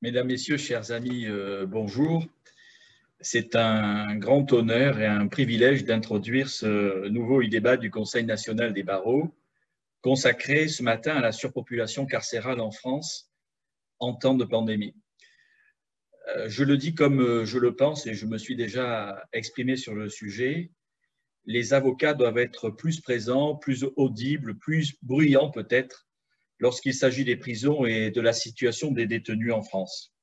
Mesdames, Messieurs, chers amis, bonjour. C'est un grand honneur et un privilège d'introduire ce nouveau e-débat du Conseil national des barreaux, consacré ce matin à la surpopulation carcérale en France en temps de pandémie. Je le dis comme je le pense et je me suis déjà exprimé sur le sujet. Les avocats doivent être plus présents, plus audibles, plus bruyants peut-être, lorsqu'il s'agit des prisons et de la situation des détenus en France.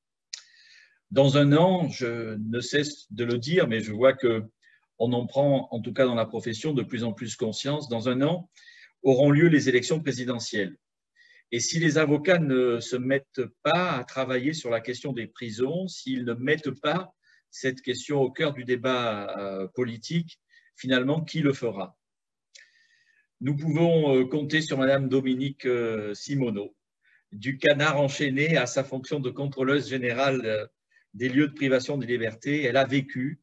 Dans un an, je ne cesse de le dire, mais je vois qu'on en prend, en tout cas dans la profession, de plus en plus conscience. Dans un an, auront lieu les élections présidentielles. Et si les avocats ne se mettent pas à travailler sur la question des prisons, s'ils ne mettent pas cette question au cœur du débat politique, finalement, qui le fera? Nous pouvons compter sur Madame Dominique Simonnot, du canard enchaîné à sa fonction de contrôleuse générale des lieux de privation de liberté. Elle a vécu,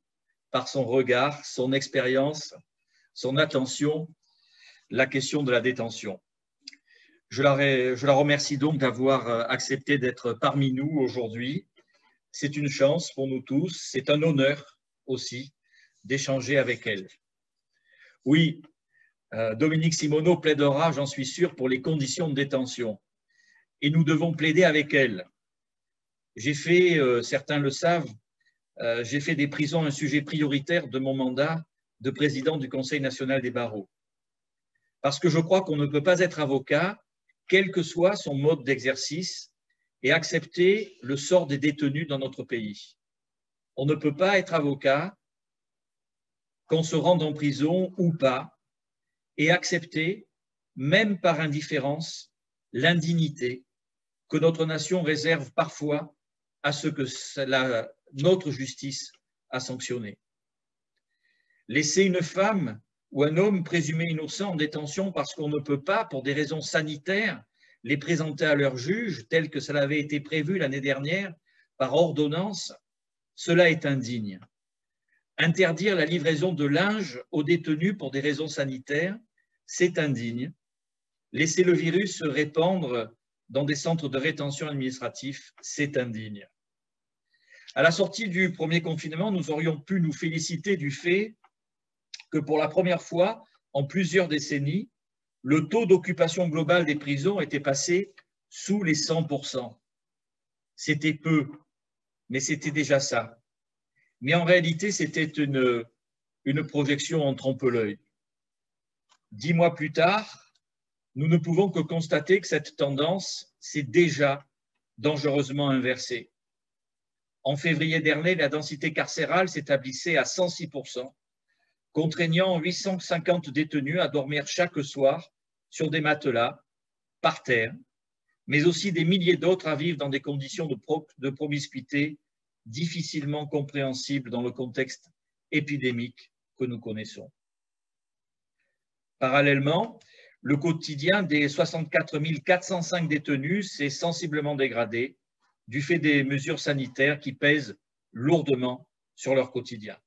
par son regard, son expérience, son attention, la question de la détention. Je la remercie donc d'avoir accepté d'être parmi nous aujourd'hui. C'est une chance pour nous tous, c'est un honneur aussi d'échanger avec elle. Oui, Dominique Simonnot plaidera, j'en suis sûr, pour les conditions de détention. Et nous devons plaider avec elle. J'ai fait, certains le savent, j'ai fait des prisons un sujet prioritaire de mon mandat de président du Conseil national des barreaux. Parce que je crois qu'on ne peut pas être avocat, quel que soit son mode d'exercice, et accepter le sort des détenus dans notre pays. On ne peut pas être avocat, qu'on se rende en prison ou pas, et accepter, même par indifférence, l'indignité que notre nation réserve parfois à ce que notre justice a sanctionné. Laisser une femme ou un homme présumé innocent en détention parce qu'on ne peut pas, pour des raisons sanitaires, les présenter à leur juge, tel que cela avait été prévu l'année dernière par ordonnance, cela est indigne. Interdire la livraison de linge aux détenus pour des raisons sanitaires, c'est indigne. Laisser le virus se répandre dans des centres de rétention administratifs, c'est indigne. À la sortie du premier confinement, nous aurions pu nous féliciter du fait que pour la première fois en plusieurs décennies, le taux d'occupation globale des prisons était passé sous les 100%. C'était peu, mais c'était déjà ça. Mais en réalité, c'était une projection en trompe-l'œil. 10 mois plus tard, nous ne pouvons que constater que cette tendance s'est déjà dangereusement inversée. En février dernier, la densité carcérale s'établissait à 106%, contraignant 850 détenus à dormir chaque soir sur des matelas, par terre, mais aussi des milliers d'autres à vivre dans des conditions de promiscuité difficilement compréhensibles dans le contexte épidémique que nous connaissons. Parallèlement, le quotidien des 64 405 détenus s'est sensiblement dégradé du fait des mesures sanitaires qui pèsent lourdement sur leur quotidien.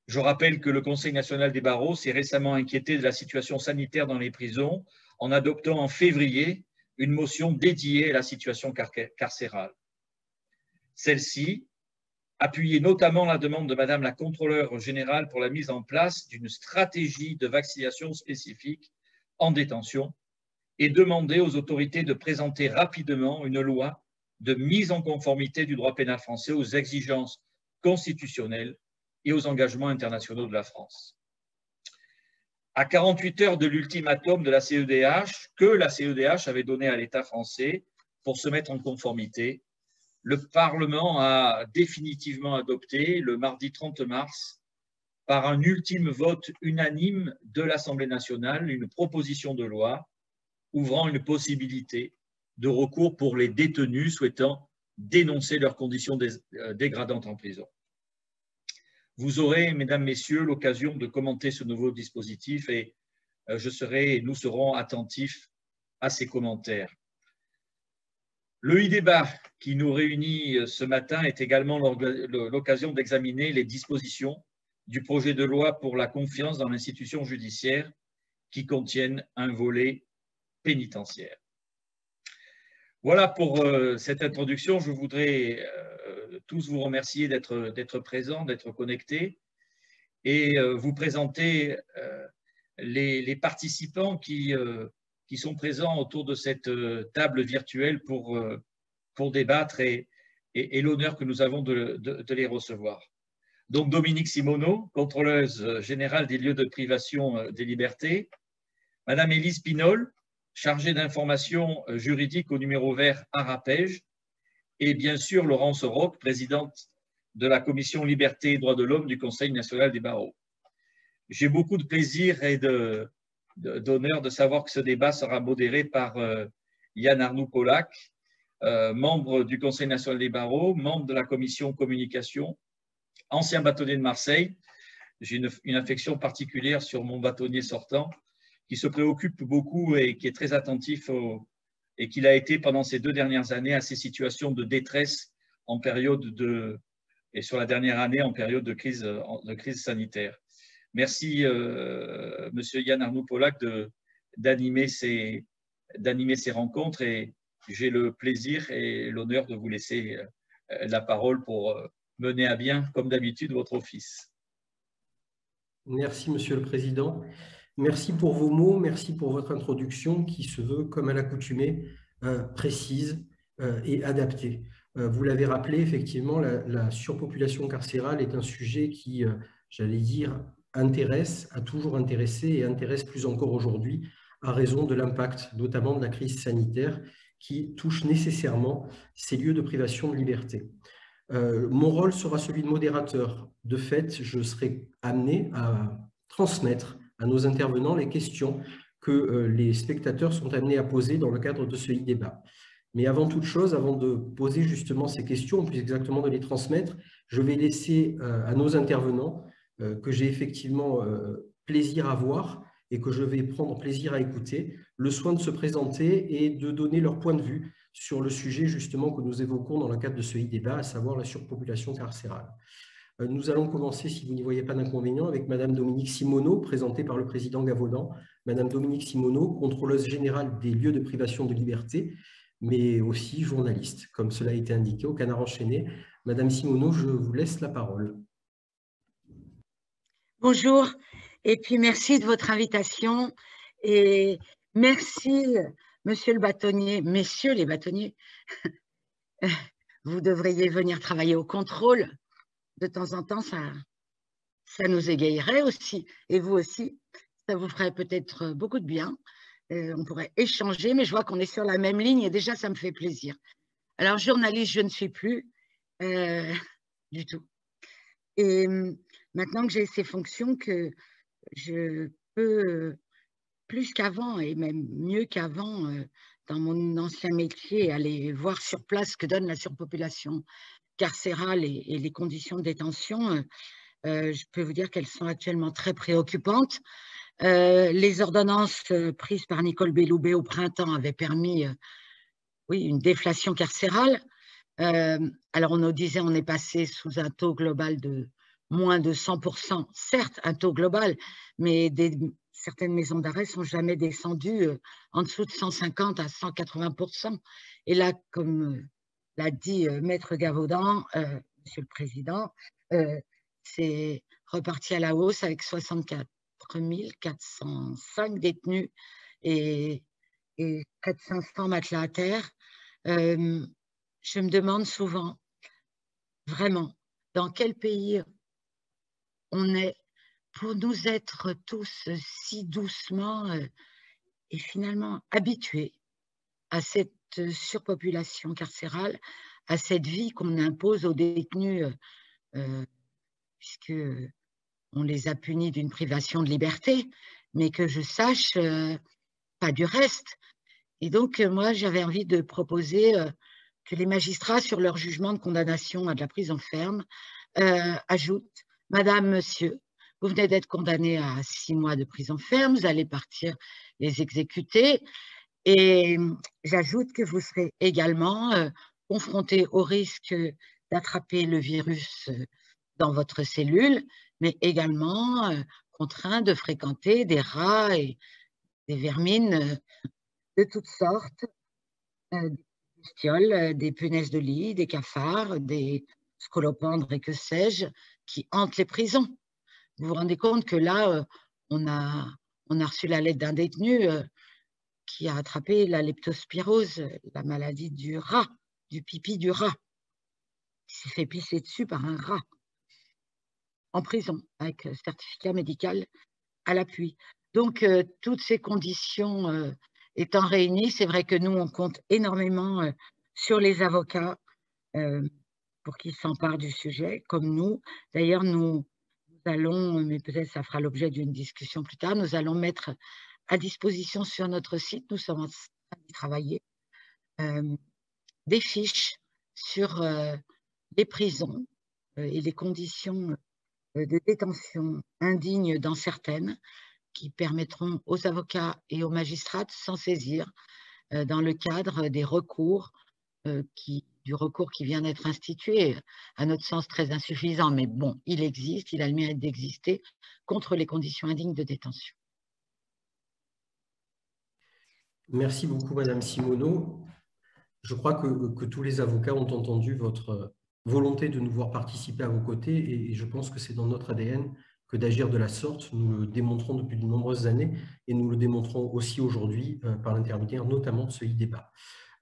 Je rappelle que le Conseil national des barreaux s'est récemment inquiété de la situation sanitaire dans les prisons en adoptant en février une motion dédiée à la situation carcérale. Celle-ci appuyait notamment la demande de Madame la Contrôleure générale pour la mise en place d'une stratégie de vaccination spécifique en détention et demandait aux autorités de présenter rapidement une loi de mise en conformité du droit pénal français aux exigences constitutionnelles et aux engagements internationaux de la France. À 48 heures de l'ultimatum de la CEDH, que la CEDH avait donné à l'État français pour se mettre en conformité, le Parlement a définitivement adopté, le mardi 30 mars, par un ultime vote unanime de l'Assemblée nationale, une proposition de loi ouvrant une possibilité de recours pour les détenus souhaitant dénoncer leurs conditions dégradantes en prison. Vous aurez, mesdames, messieurs, l'occasion de commenter ce nouveau dispositif et nous serons attentifs à ces commentaires. Le e-débat qui nous réunit ce matin est également l'occasion d'examiner les dispositions du projet de loi pour la confiance dans l'institution judiciaire qui contiennent un volet pénitentiaire. Voilà pour cette introduction. Je voudrais tous vous remercier d'être présents, d'être connectés et vous présenter les participants qui sont présents autour de cette table virtuelle pour débattre et l'honneur que nous avons de les recevoir. Donc Dominique Simoneau, contrôleuse générale des lieux de privation des libertés, Madame Élise Pinol, chargée d'information juridique au numéro vert ARAPEJ, et bien sûr Laurence Roch, présidente de la Commission Liberté et Droits de l'Homme du Conseil national des barreaux. J'ai beaucoup de plaisir et d'honneur de savoir que ce débat sera modéré par Yann Arnoux-Pollack, membre du Conseil national des barreaux, membre de la Commission Communication, ancien bâtonnier de Marseille. J'ai une affection particulière sur mon bâtonnier sortant, qui se préoccupe beaucoup et qui est très attentif et qu'il a été pendant ces 2 dernières années à ces situations de détresse en période et sur la dernière année en période de crise sanitaire. Merci Monsieur Yann Arnoux-Pollack d'animer ces rencontres et j'ai le plaisir et l'honneur de vous laisser la parole pour mener à bien, comme d'habitude, votre office. Merci Monsieur le Président. Merci pour vos mots, merci pour votre introduction qui se veut, comme à l'accoutumée, précise et adaptée. Vous l'avez rappelé, effectivement, la surpopulation carcérale est un sujet qui, j'allais dire, intéresse, a toujours intéressé et intéresse plus encore aujourd'hui à raison de l'impact, notamment de la crise sanitaire qui touche nécessairement ces lieux de privation de liberté. Mon rôle sera celui de modérateur. De fait, je serai amené à transmettre à nos intervenants les questions que les spectateurs sont amenés à poser dans le cadre de ce e-débat. Mais avant toute chose, avant de poser justement ces questions, plus exactement de les transmettre, je vais laisser à nos intervenants, que j'ai effectivement plaisir à voir et que je vais prendre plaisir à écouter, le soin de se présenter et de donner leur point de vue sur le sujet justement que nous évoquons dans le cadre de ce e-débat, à savoir la surpopulation carcérale. Nous allons commencer, si vous n'y voyez pas d'inconvénient, avec Madame Dominique Simoneau, présentée par le président Gavaudan. Madame Dominique Simoneau, contrôleuse générale des lieux de privation de liberté, mais aussi journaliste, comme cela a été indiqué au Canard enchaîné. Madame Simoneau, je vous laisse la parole. Bonjour, et puis merci de votre invitation et merci Monsieur le bâtonnier, messieurs les bâtonniers. Vous devriez venir travailler au contrôle. De temps en temps, ça nous égayerait aussi. Et vous aussi, ça vous ferait peut-être beaucoup de bien. On pourrait échanger, mais je vois qu'on est sur la même ligne et déjà, ça me fait plaisir. Alors, journaliste, je ne suis plus du tout. Et maintenant que j'ai ces fonctions, que je peux, plus qu'avant et même mieux qu'avant, dans mon ancien métier, aller voir sur place ce que donne la surpopulation carcérale et les conditions de détention, je peux vous dire qu'elles sont actuellement très préoccupantes. Les ordonnances prises par Nicole Belloubet au printemps avaient permis oui, une déflation carcérale. Alors on nous disait on est passé sous un taux global de moins de 100%, certes un taux global, mais certaines maisons d'arrêt ne sont jamais descendues en dessous de 150 à 180%. Et là, comme l'a dit Maître Gavaudan, Monsieur le Président, c'est reparti à la hausse avec 64 405 détenus et près de 500 matelas à terre. Je me demande souvent, vraiment, dans quel pays on est pour nous être tous si doucement et finalement habitués à cette surpopulation carcérale, à cette vie qu'on impose aux détenus, puisqu'on les a punis d'une privation de liberté, mais que je sache, pas du reste. Et donc, moi, j'avais envie de proposer que les magistrats, sur leur jugement de condamnation à de la prison ferme, ajoutent « Madame, Monsieur, vous venez d'être condamné à 6 mois de prison ferme, vous allez partir les exécuter. Et j'ajoute que vous serez également confronté au risque d'attraper le virus dans votre cellule, mais également contraint de fréquenter des rats et des vermines de toutes sortes, bestioles, des punaises de lit, des cafards, des scolopendres et que sais-je, qui hantent les prisons. Vous vous rendez compte que là, on a reçu la lettre d'un détenu qui a attrapé la leptospirose, la maladie du rat, du pipi du rat. Il s'est fait pisser dessus par un rat en prison, avec certificat médical à l'appui. Donc, toutes ces conditions étant réunies, c'est vrai que nous, on compte énormément sur les avocats pour qu'ils s'emparent du sujet, comme nous. D'ailleurs, nous allons, mais peut-être ça fera l'objet d'une discussion plus tard, nous allons mettre à disposition sur notre site, nous sommes en train d'y travailler, des fiches sur les prisons et les conditions de détention indignes dans certaines, qui permettront aux avocats et aux magistrats de s'en saisir dans le cadre des recours, du recours qui vient d'être institué, à notre sens très insuffisant, mais bon, il existe, il a le mérite d'exister, contre les conditions indignes de détention. Merci beaucoup, Madame Simoneau. Je crois que tous les avocats ont entendu votre volonté de nous voir participer à vos côtés et je pense que c'est dans notre ADN que d'agir de la sorte. Nous le démontrons depuis de nombreuses années et nous le démontrons aussi aujourd'hui par l'intermédiaire notamment de ce e-débat.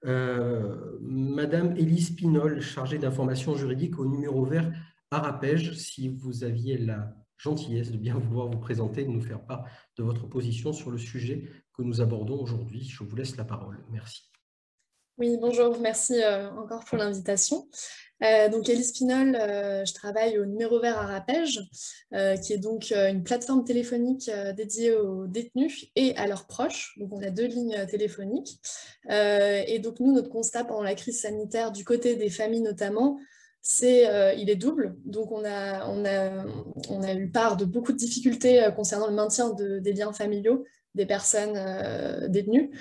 Madame Élise Pinol, chargée d'information juridique au numéro vert Arapège, si vous aviez la gentillesse de bien vouloir vous présenter, de nous faire part de votre position sur le sujet que nous abordons aujourd'hui. Je vous laisse la parole. Merci. Oui, bonjour, merci encore pour l'invitation. Donc, Élise Pinol, je travaille au numéro vert Arapège, qui est donc une plateforme téléphonique dédiée aux détenus et à leurs proches. Donc, on a 2 lignes téléphoniques. Et donc, nous, notre constat pendant la crise sanitaire, du côté des familles notamment, il est double. Donc, on a eu part de beaucoup de difficultés concernant le maintien des liens familiaux des personnes détenues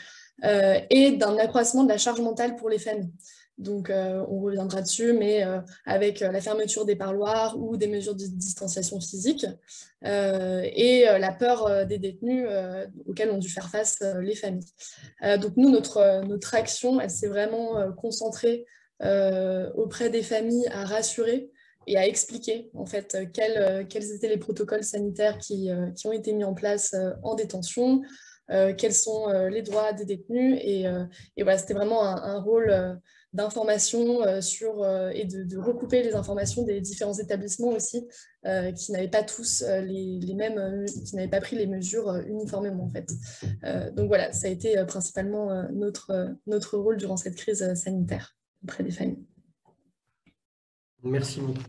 et d'un accroissement de la charge mentale pour les familles. Donc, on reviendra dessus, mais avec la fermeture des parloirs ou des mesures de distanciation physique et la peur des détenus auxquels ont dû faire face les familles. Donc, nous, notre action, elle s'est vraiment concentrée auprès des familles à rassurer et à expliquer en fait quels étaient les protocoles sanitaires qui ont été mis en place en détention, quels sont les droits des détenus et voilà, c'était vraiment un rôle d'information et de recouper les informations des différents établissements aussi qui n'avaient pas tous les mêmes, qui n'avaient pas pris les mesures uniformément en fait. Donc voilà, ça a été principalement notre rôle durant cette crise sanitaire auprès des familles. Merci beaucoup.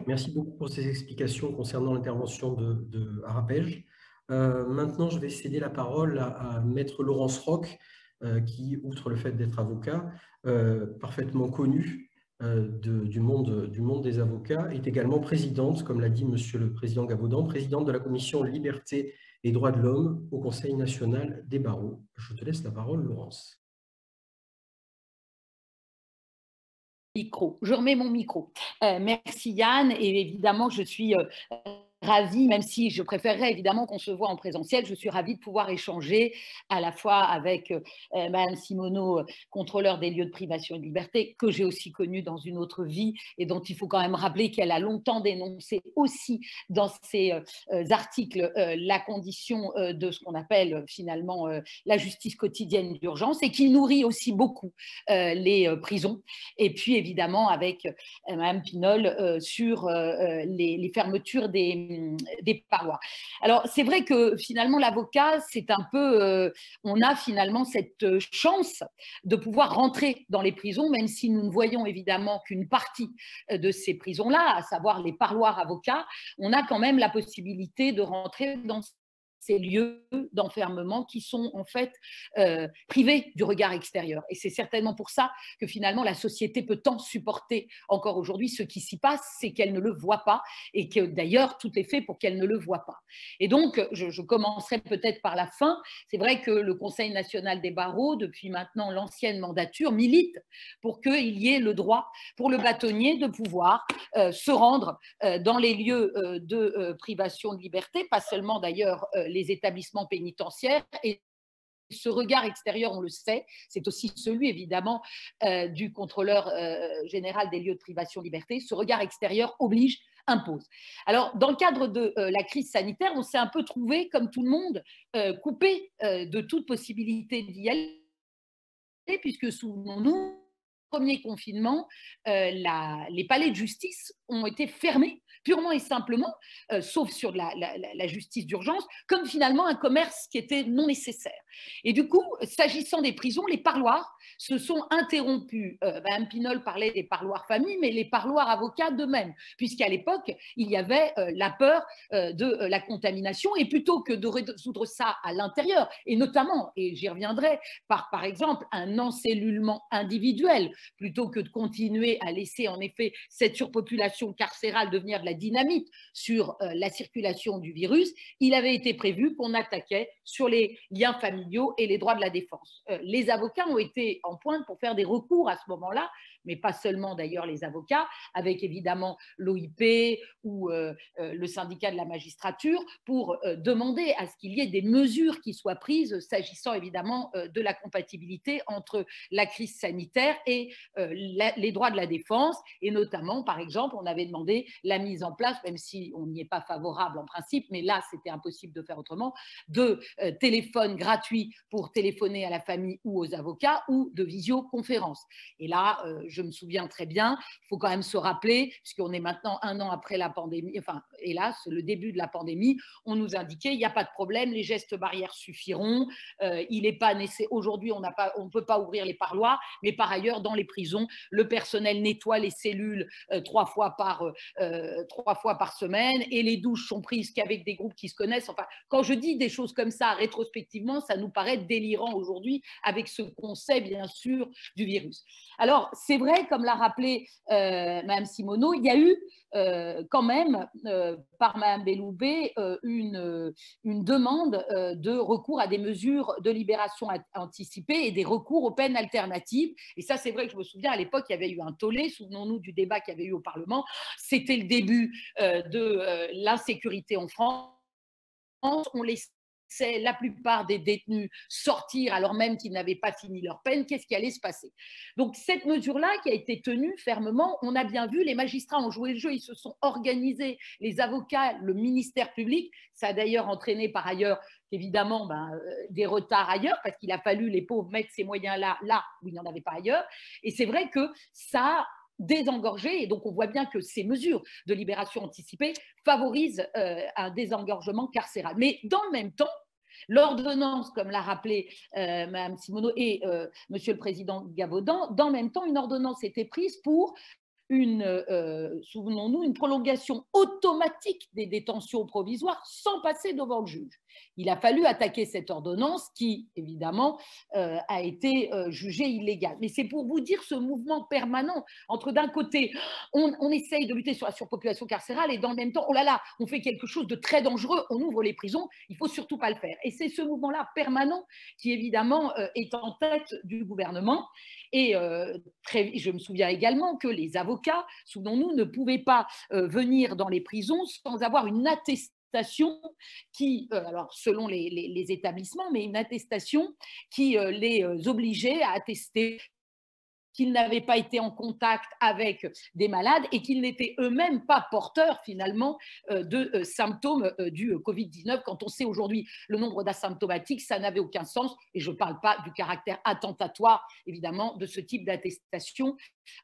Merci beaucoup pour ces explications concernant l'intervention de Arapège. Maintenant, je vais céder la parole à Maître Laurence Roch, qui, outre le fait d'être avocat, parfaitement connue du monde des avocats, est également présidente, comme l'a dit Monsieur le Président Gavaudan, présidente de la Commission Liberté et Droits de l'Homme au Conseil national des barreaux. Je te laisse la parole, Laurence. Je remets mon micro. Merci Yann, et évidemment je suis ravie, même si je préférerais évidemment qu'on se voit en présentiel, je suis ravie de pouvoir échanger à la fois avec Madame Simoneau, contrôleur des lieux de privation de liberté, que j'ai aussi connue dans une autre vie et dont il faut quand même rappeler qu'elle a longtemps dénoncé aussi dans ses articles la condition de ce qu'on appelle finalement la justice quotidienne d'urgence et qui nourrit aussi beaucoup les prisons. Et puis évidemment avec Madame Pinol sur les fermetures des parois. Alors, c'est vrai que finalement, l'avocat, c'est un peu, on a finalement cette chance de pouvoir rentrer dans les prisons, même si nous ne voyons évidemment qu'une partie de ces prisons-là, à savoir les parloirs avocats, on a quand même la possibilité de rentrer dans ces lieux d'enfermement qui sont en fait privés du regard extérieur. Et c'est certainement pour ça que finalement la société peut tant supporter encore aujourd'hui ce qui s'y passe, c'est qu'elle ne le voit pas et que d'ailleurs tout est fait pour qu'elle ne le voit pas. Et donc je commencerai peut-être par la fin. C'est vrai que le Conseil national des barreaux, depuis maintenant l'ancienne mandature, milite pour qu'il y ait le droit pour le bâtonnier de pouvoir se rendre dans les lieux de privation de liberté, pas seulement d'ailleurs les établissements pénitentiaires et ce regard extérieur, on le sait, c'est aussi celui évidemment du contrôleur général des lieux de privation de liberté. Ce regard extérieur oblige, impose. Alors, dans le cadre de la crise sanitaire, on s'est un peu trouvé, comme tout le monde, coupé de toute possibilité d'y aller, puisque souvenons-nous, premier confinement, les palais de justice ont été fermés purement et simplement, sauf sur la justice d'urgence, comme finalement un commerce qui était non nécessaire. Et du coup, s'agissant des prisons, les parloirs se sont interrompus. Mme Pinol parlait des parloirs famille, mais les parloirs avocats de même, puisqu'à l'époque, il y avait la peur de la contamination, et plutôt que de résoudre ça à l'intérieur, et notamment, et j'y reviendrai, par exemple, un encellulement individuel, plutôt que de continuer à laisser en effet cette surpopulation carcérale devenir de la dynamite sur la circulation du virus, il avait été prévu qu'on attaquait sur les liens familiaux et les droits de la défense. Les avocats ont été en pointe pour faire des recours à ce moment-là, mais pas seulement d'ailleurs les avocats, avec évidemment l'OIP ou le syndicat de la magistrature, pour demander à ce qu'il y ait des mesures qui soient prises s'agissant évidemment de la compatibilité entre la crise sanitaire et les droits de la défense, et notamment, par exemple, on avait demandé la mise en place, même si on n'y est pas favorable en principe, mais là, c'était impossible de faire autrement, de téléphones gratuits pour téléphoner à la famille ou aux avocats, ou de visioconférence. Et là, je me souviens très bien, il faut quand même se rappeler, puisqu'on est maintenant 1 an après la pandémie, enfin, hélas, le début de la pandémie, on nous indiquait, il n'y a pas de problème, les gestes barrières suffiront, il n'est pas nécessaire, aujourd'hui, on ne peut pas ouvrir les parloirs, mais par ailleurs, dans les prisons, le personnel nettoie les cellules 3 fois par semaine, et les douches sont prises qu'avec des groupes qui se connaissent. Enfin, quand je dis des choses comme ça, rétrospectivement, ça nous paraît délirant aujourd'hui avec ce qu'on sait, bien sûr, du virus. Alors, c'est vrai, comme l'a rappelé Mme Simoneau, il y a eu quand même, par Mme Belloubet, une demande de recours à des mesures de libération anticipée et des recours aux peines alternatives. Et ça, c'est vrai que je me souviens, à l'époque, il y avait eu un tollé, souvenons-nous du débat qu'il y avait eu au Parlement. C'était le début de l'insécurité en France. On laissait la plupart des détenus sortir alors même qu'ils n'avaient pas fini leur peine. Qu'est-ce qui allait se passer? Donc cette mesure-là qui a été tenue fermement, on a bien vu, les magistrats ont joué le jeu, ils se sont organisés, les avocats, le ministère public. Ça a d'ailleurs entraîné par ailleurs évidemment des retards ailleurs, parce qu'il a fallu, les pauvres, mettre ces moyens-là là où il n'y en avait pas ailleurs. Et c'est vrai que ça désengorger, et donc on voit bien que ces mesures de libération anticipée favorisent un désengorgement carcéral. Mais dans le même temps, l'ordonnance, comme l'a rappelé Mme Simoneau et Monsieur le Président Gavaudan, dans le même temps, une ordonnance était prise pour souvenons-nous, une prolongation automatique des détentions provisoires sans passer devant le juge. Il a fallu attaquer cette ordonnance qui, évidemment, a été jugée illégale. Mais c'est pour vous dire ce mouvement permanent entre, d'un côté, on essaye de lutter sur la surpopulation carcérale, et dans le même temps, oh là là, on fait quelque chose de très dangereux, on ouvre les prisons, il ne faut surtout pas le faire. Et c'est ce mouvement-là permanent qui, évidemment, est en tête du gouvernement. Et je me souviens également que les avocats, souvenons-nous, ne pouvaient pas venir dans les prisons sans avoir une attestation qui, alors selon les établissements, mais une attestation qui les obligeait à attester qu'ils n'avaient pas été en contact avec des malades et qu'ils n'étaient eux-mêmes pas porteurs finalement de symptômes du Covid-19. Quand on sait aujourd'hui le nombre d'asymptomatiques, ça n'avait aucun sens, et je ne parle pas du caractère attentatoire évidemment de ce type d'attestation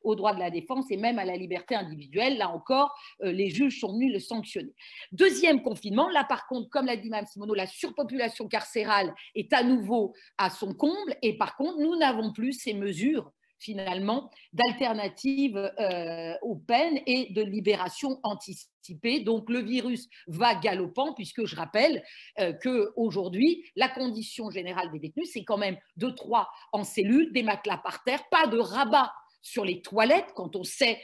aux droits de la défense et même à la liberté individuelle. Là encore, les juges sont venus le sanctionner. Deuxième confinement, là par contre, comme l'a dit Mme Simoneau, la surpopulation carcérale est à nouveau à son comble, et par contre, nous n'avons plus ces mesures finalement d'alternatives aux peines et de libération anticipée. Donc le virus va galopant, puisque je rappelle qu'aujourd'hui, la condition générale des détenus, c'est quand même 2-3 en cellule, des matelas par terre, pas de rabat sur les toilettes, quand on sait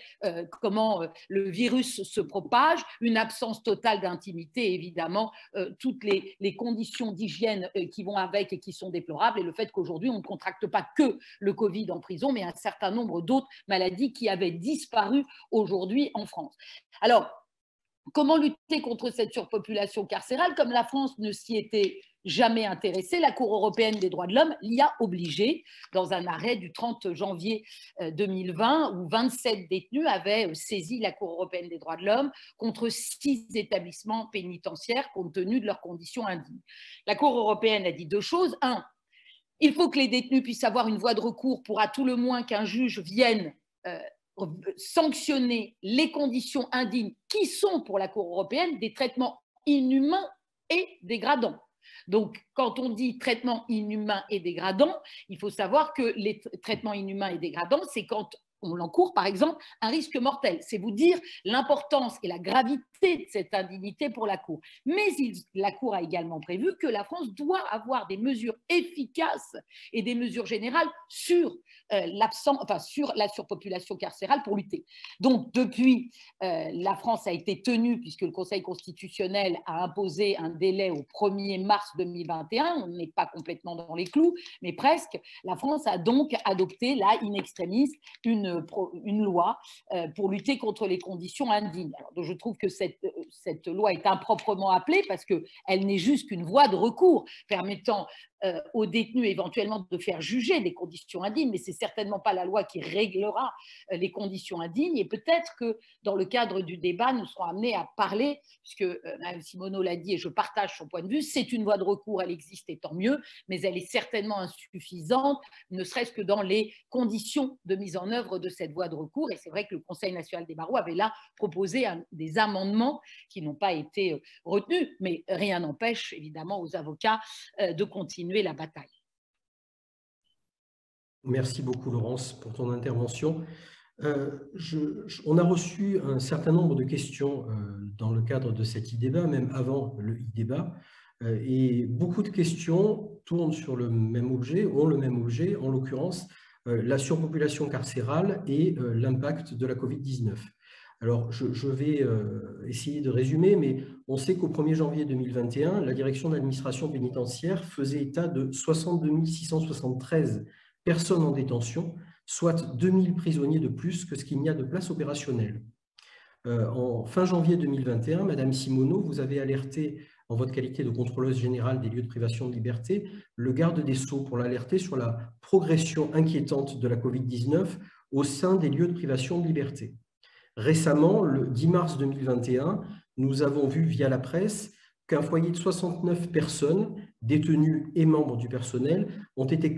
comment le virus se propage, une absence totale d'intimité, évidemment, toutes les conditions d'hygiène qui vont avec et qui sont déplorables, et le fait qu'aujourd'hui, on ne contracte pas que le Covid en prison, mais un certain nombre d'autres maladies qui avaient disparu aujourd'hui en France. Alors, comment lutter contre cette surpopulation carcérale? Comme la France ne s'y était jamais intéressé. La Cour européenne des droits de l'homme l'y a obligé dans un arrêt du 30 janvier 2020 où 27 détenus avaient saisi la Cour européenne des droits de l'homme contre 6 établissements pénitentiaires compte tenu de leurs conditions indignes. La Cour européenne a dit 2 choses. 1, il faut que les détenus puissent avoir une voie de recours pour à tout le moins qu'un juge vienne sanctionner les conditions indignes qui sont pour la Cour européenne des traitements inhumains et dégradants. Donc, quand on dit traitement inhumain et dégradant, il faut savoir que les traitements inhumains et dégradants, c'est quand on encourt, par exemple, un risque mortel. C'est vous dire l'importance et la gravité de cette indignité pour la Cour. Mais la Cour a également prévu que la France doit avoir des mesures efficaces et des mesures générales sur sur la surpopulation carcérale pour lutter. Donc, depuis, la France a été tenue, puisque le Conseil constitutionnel a imposé un délai au 1er mars 2021, on n'est pas complètement dans les clous, mais presque, la France a donc adopté, là, in extremis, une loi pour lutter contre les conditions indignes. Alors, donc je trouve que cette loi est improprement appelée parce qu'elle n'est juste qu'une voie de recours permettant aux détenus éventuellement de faire juger des conditions indignes, mais ce n'est certainement pas la loi qui réglera les conditions indignes. Et peut-être que dans le cadre du débat, nous serons amenés à parler, puisque Mme Simoneau l'a dit et je partage son point de vue, c'est une voie de recours, elle existe et tant mieux, mais elle est certainement insuffisante, ne serait-ce que dans les conditions de mise en œuvre de cette voie de recours. Et c'est vrai que le Conseil national des barreaux avait là proposé des amendements qui n'ont pas été retenus, mais rien n'empêche évidemment aux avocats de continuer la bataille. Merci beaucoup Laurence pour ton intervention. On a reçu un certain nombre de questions dans le cadre de cet e-débat, même avant le e-débat, et beaucoup de questions tournent sur le même objet, ont le même objet, en l'occurrence la surpopulation carcérale et l'impact de la Covid-19. Alors, je vais essayer de résumer, mais on sait qu'au 1er janvier 2021, la direction d'administration pénitentiaire faisait état de 62 673 personnes en détention, soit 2000 prisonniers de plus que ce qu'il n'y a de place opérationnelle. En fin janvier 2021, Madame Simoneau, vous avez alerté, en votre qualité de contrôleuse générale des lieux de privation de liberté, le garde des Sceaux pour l'alerter sur la progression inquiétante de la Covid-19 au sein des lieux de privation de liberté. Récemment, le 10 mars 2021, nous avons vu via la presse qu'un foyer de 69 personnes, détenues et membres du personnel, ont été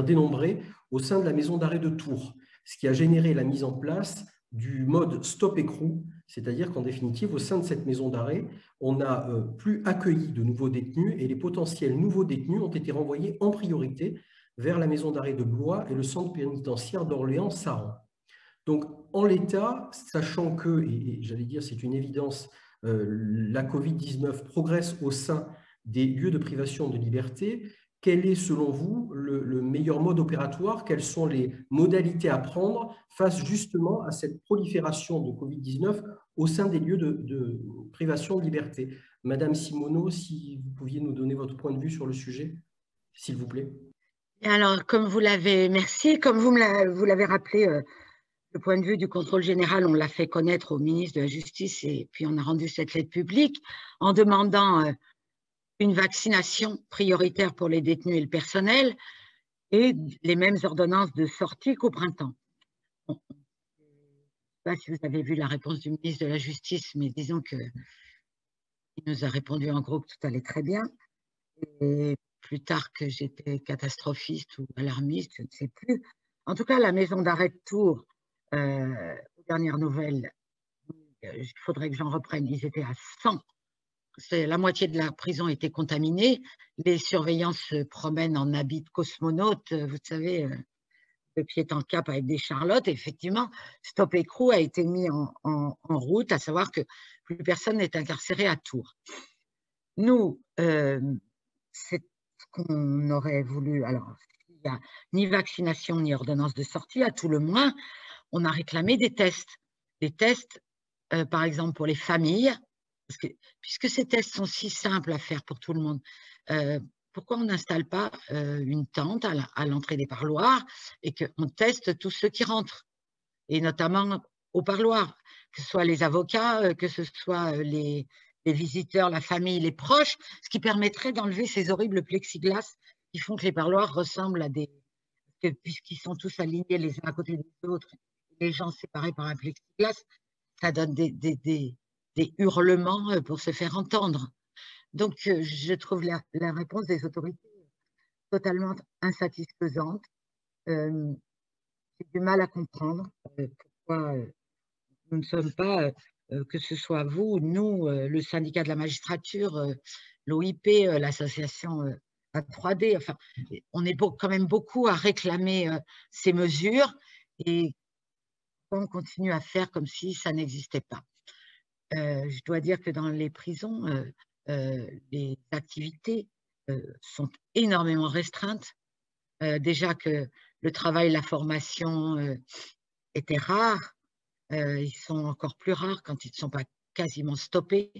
dénombrés au sein de la maison d'arrêt de Tours, ce qui a généré la mise en place du mode stop écrou, c'est-à-dire qu'en définitive, au sein de cette maison d'arrêt, on n'a plus accueilli de nouveaux détenus et les potentiels nouveaux détenus ont été renvoyés en priorité vers la maison d'arrêt de Blois et le centre pénitentiaire d'Orléans-Saran. Donc, en l'état, sachant que, et j'allais dire c'est une évidence, la Covid-19 progresse au sein des lieux de privation de liberté, quel est selon vous le meilleur mode opératoire? Quelles sont les modalités à prendre face justement à cette prolifération de Covid-19 au sein des lieux de privation de liberté? Madame Simoneau, si vous pouviez nous donner votre point de vue sur le sujet, s'il vous plaît. Alors, comme vous l'avez, merci, comme vous l'avez rappelé, le point de vue du contrôle général, on l'a fait connaître au ministre de la Justice et puis on a rendu cette lettre publique en demandant une vaccination prioritaire pour les détenus et le personnel et les mêmes ordonnances de sortie qu'au printemps. Bon, je ne sais pas si vous avez vu la réponse du ministre de la Justice, mais disons qu'il nous a répondu en gros que tout allait très bien. Et plus tard que j'étais catastrophiste ou alarmiste, je ne sais plus. En tout cas, la maison d'arrêt de Tours, aux dernières nouvelles, il faudrait que j'en reprenne, ils étaient à 100. La moitié de la prison était contaminée. Les surveillants se promènent en habit de cosmonaute, vous savez, de pied en cap avec des charlottes. Effectivement, Stop Écrou a été mis en route, à savoir que plus personne n'est incarcéré à Tours. Nous, c'est ce qu'on aurait voulu. Alors, il n'y a ni vaccination ni ordonnance de sortie, à tout le moins. On a réclamé des tests. Des tests, par exemple, pour les familles, parce que, puisque ces tests sont si simples à faire pour tout le monde, pourquoi on n'installe pas une tente à l'entrée des parloirs et qu'on teste tous ceux qui rentrent, et notamment au parloir, que ce soit les avocats, que ce soit les les visiteurs, la famille, les proches, ce qui permettrait d'enlever ces horribles plexiglas qui font que les parloirs ressemblent à des… puisqu'ils sont tous alignés les uns à côté des autres, les gens séparés par un plexiglas, ça donne des hurlements pour se faire entendre. Donc, je trouve la réponse des autorités totalement insatisfaisante. J'ai du mal à comprendre pourquoi nous ne sommes pas, que ce soit vous, nous, le syndicat de la magistrature, l'OIP, l'association A3D, enfin, on est quand même beaucoup à réclamer ces mesures et on continue à faire comme si ça n'existait pas. Je dois dire que dans les prisons, les activités sont énormément restreintes. Déjà que le travail, la formation étaient rares, ils sont encore plus rares quand ils ne sont pas quasiment stoppés.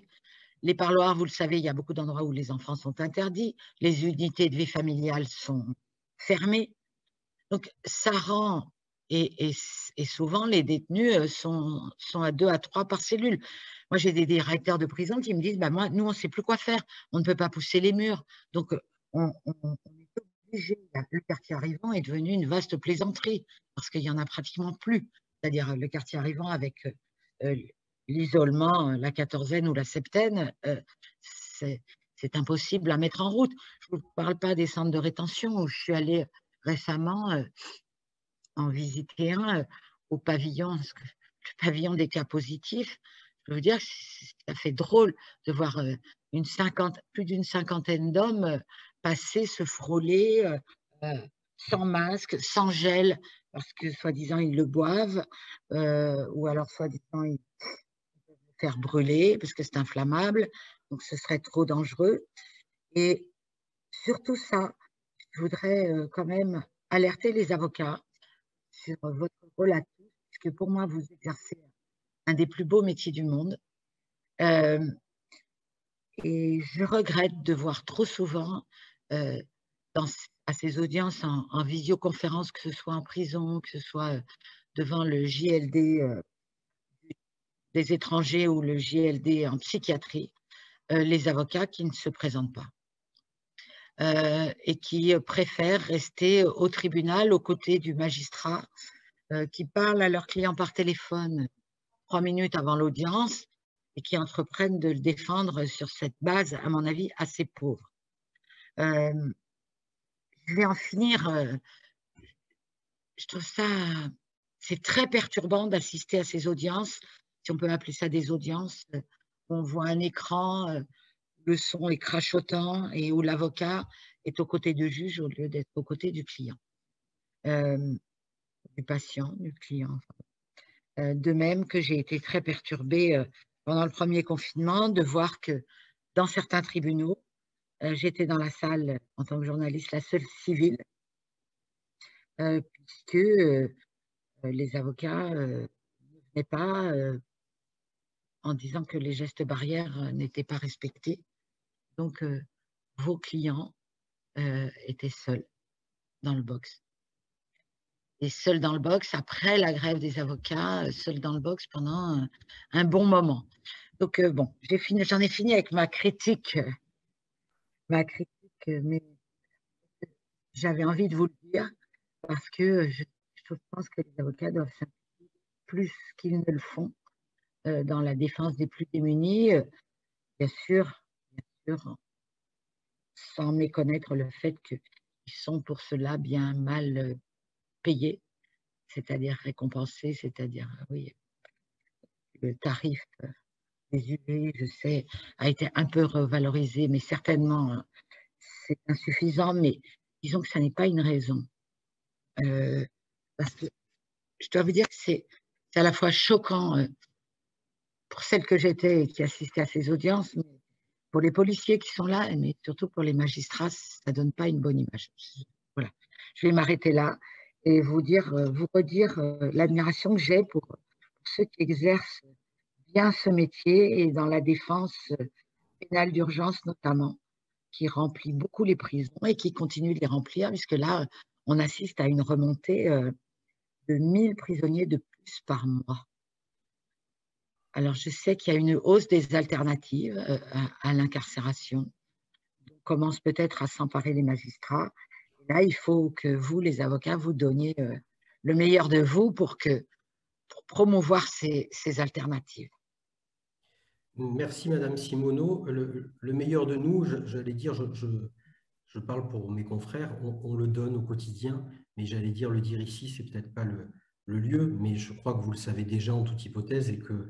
Les parloirs, vous le savez, il y a beaucoup d'endroits où les enfants sont interdits, les unités de vie familiale sont fermées. Donc, ça rend, et souvent les détenus sont à 2 à 3 par cellule. Moi, j'ai des directeurs de prison qui me disent, bah, moi, nous, on ne sait plus quoi faire, on ne peut pas pousser les murs. Donc, on est obligé, le quartier arrivant est devenu une vaste plaisanterie, parce qu'il n'y en a pratiquement plus. C'est-à-dire le quartier arrivant avec l'isolement, la quatorzaine ou la septaine, c'est impossible à mettre en route. Je ne vous parle pas des centres de rétention où je suis allée récemment en visiter un au pavillon, le pavillon des cas positifs. Je veux dire, ça fait drôle de voir plus d'une cinquantaine d'hommes passer, se frôler, sans masque, sans gel, parce que soi-disant ils le boivent, ou alors soi-disant ils peuvent le faire brûler parce que c'est inflammable, donc ce serait trop dangereux. Et surtout ça, je voudrais quand même alerter les avocats sur votre rôle à tous, puisque pour moi vous exercez un des plus beaux métiers du monde. Et je regrette de voir trop souvent à ces audiences en visioconférence, que ce soit en prison, que ce soit devant le JLD des étrangers ou le JLD en psychiatrie, les avocats qui ne se présentent pas et qui préfèrent rester au tribunal aux côtés du magistrat, qui parlent à leurs clients par téléphone 3 minutes avant l'audience et qui entreprennent de le défendre sur cette base, à mon avis, assez pauvre. Je vais en finir. Je trouve ça, c'est très perturbant d'assister à ces audiences, si on peut appeler ça des audiences. On voit un écran, le son est crachotant et où l'avocat est aux côtés du juge au lieu d'être aux côtés du client, du patient, du client. De même que j'ai été très perturbée pendant le premier confinement de voir que dans certains tribunaux, j'étais dans la salle en tant que journaliste, la seule civile, puisque les avocats ne venaient pas en disant que les gestes barrières n'étaient pas respectés. Donc, vos clients étaient seuls dans le box. Et seuls dans le box après la grève des avocats, seuls dans le box pendant un bon moment. Donc, bon, j'en ai fini avec ma critique, mais j'avais envie de vous le dire parce que je pense que les avocats doivent s'impliquer plus qu'ils ne le font dans la défense des plus démunis, bien sûr, sans méconnaître le fait qu'ils sont pour cela bien mal payés, c'est-à-dire récompensés, c'est-à-dire, oui, le tarif des UV, je sais, a été un peu revalorisé, mais certainement, c'est insuffisant, mais disons que ça n'est pas une raison. Parce que je dois vous dire que c'est à la fois choquant pour celle que j'étais et qui assistait à ces audiences, mais pour les policiers qui sont là, mais surtout pour les magistrats, ça ne donne pas une bonne image. Voilà. Je vais m'arrêter là et vous redire l'admiration que j'ai pour ceux qui exercent bien ce métier et dans la défense pénale d'urgence notamment, qui remplit beaucoup les prisons et qui continue de les remplir, puisque là, on assiste à une remontée de 1000 prisonniers de plus par mois. Alors, je sais qu'il y a une hausse des alternatives à l'incarcération. On commence peut-être à s'emparer des magistrats. Là, il faut que vous, les avocats, vous donniez le meilleur de vous pour promouvoir ces alternatives. Merci, Madame Simoneau. Le meilleur de nous, j'allais dire, je parle pour mes confrères, on le donne au quotidien, mais j'allais dire, le dire ici, c'est peut-être pas le lieu, mais je crois que vous le savez déjà en toute hypothèse et que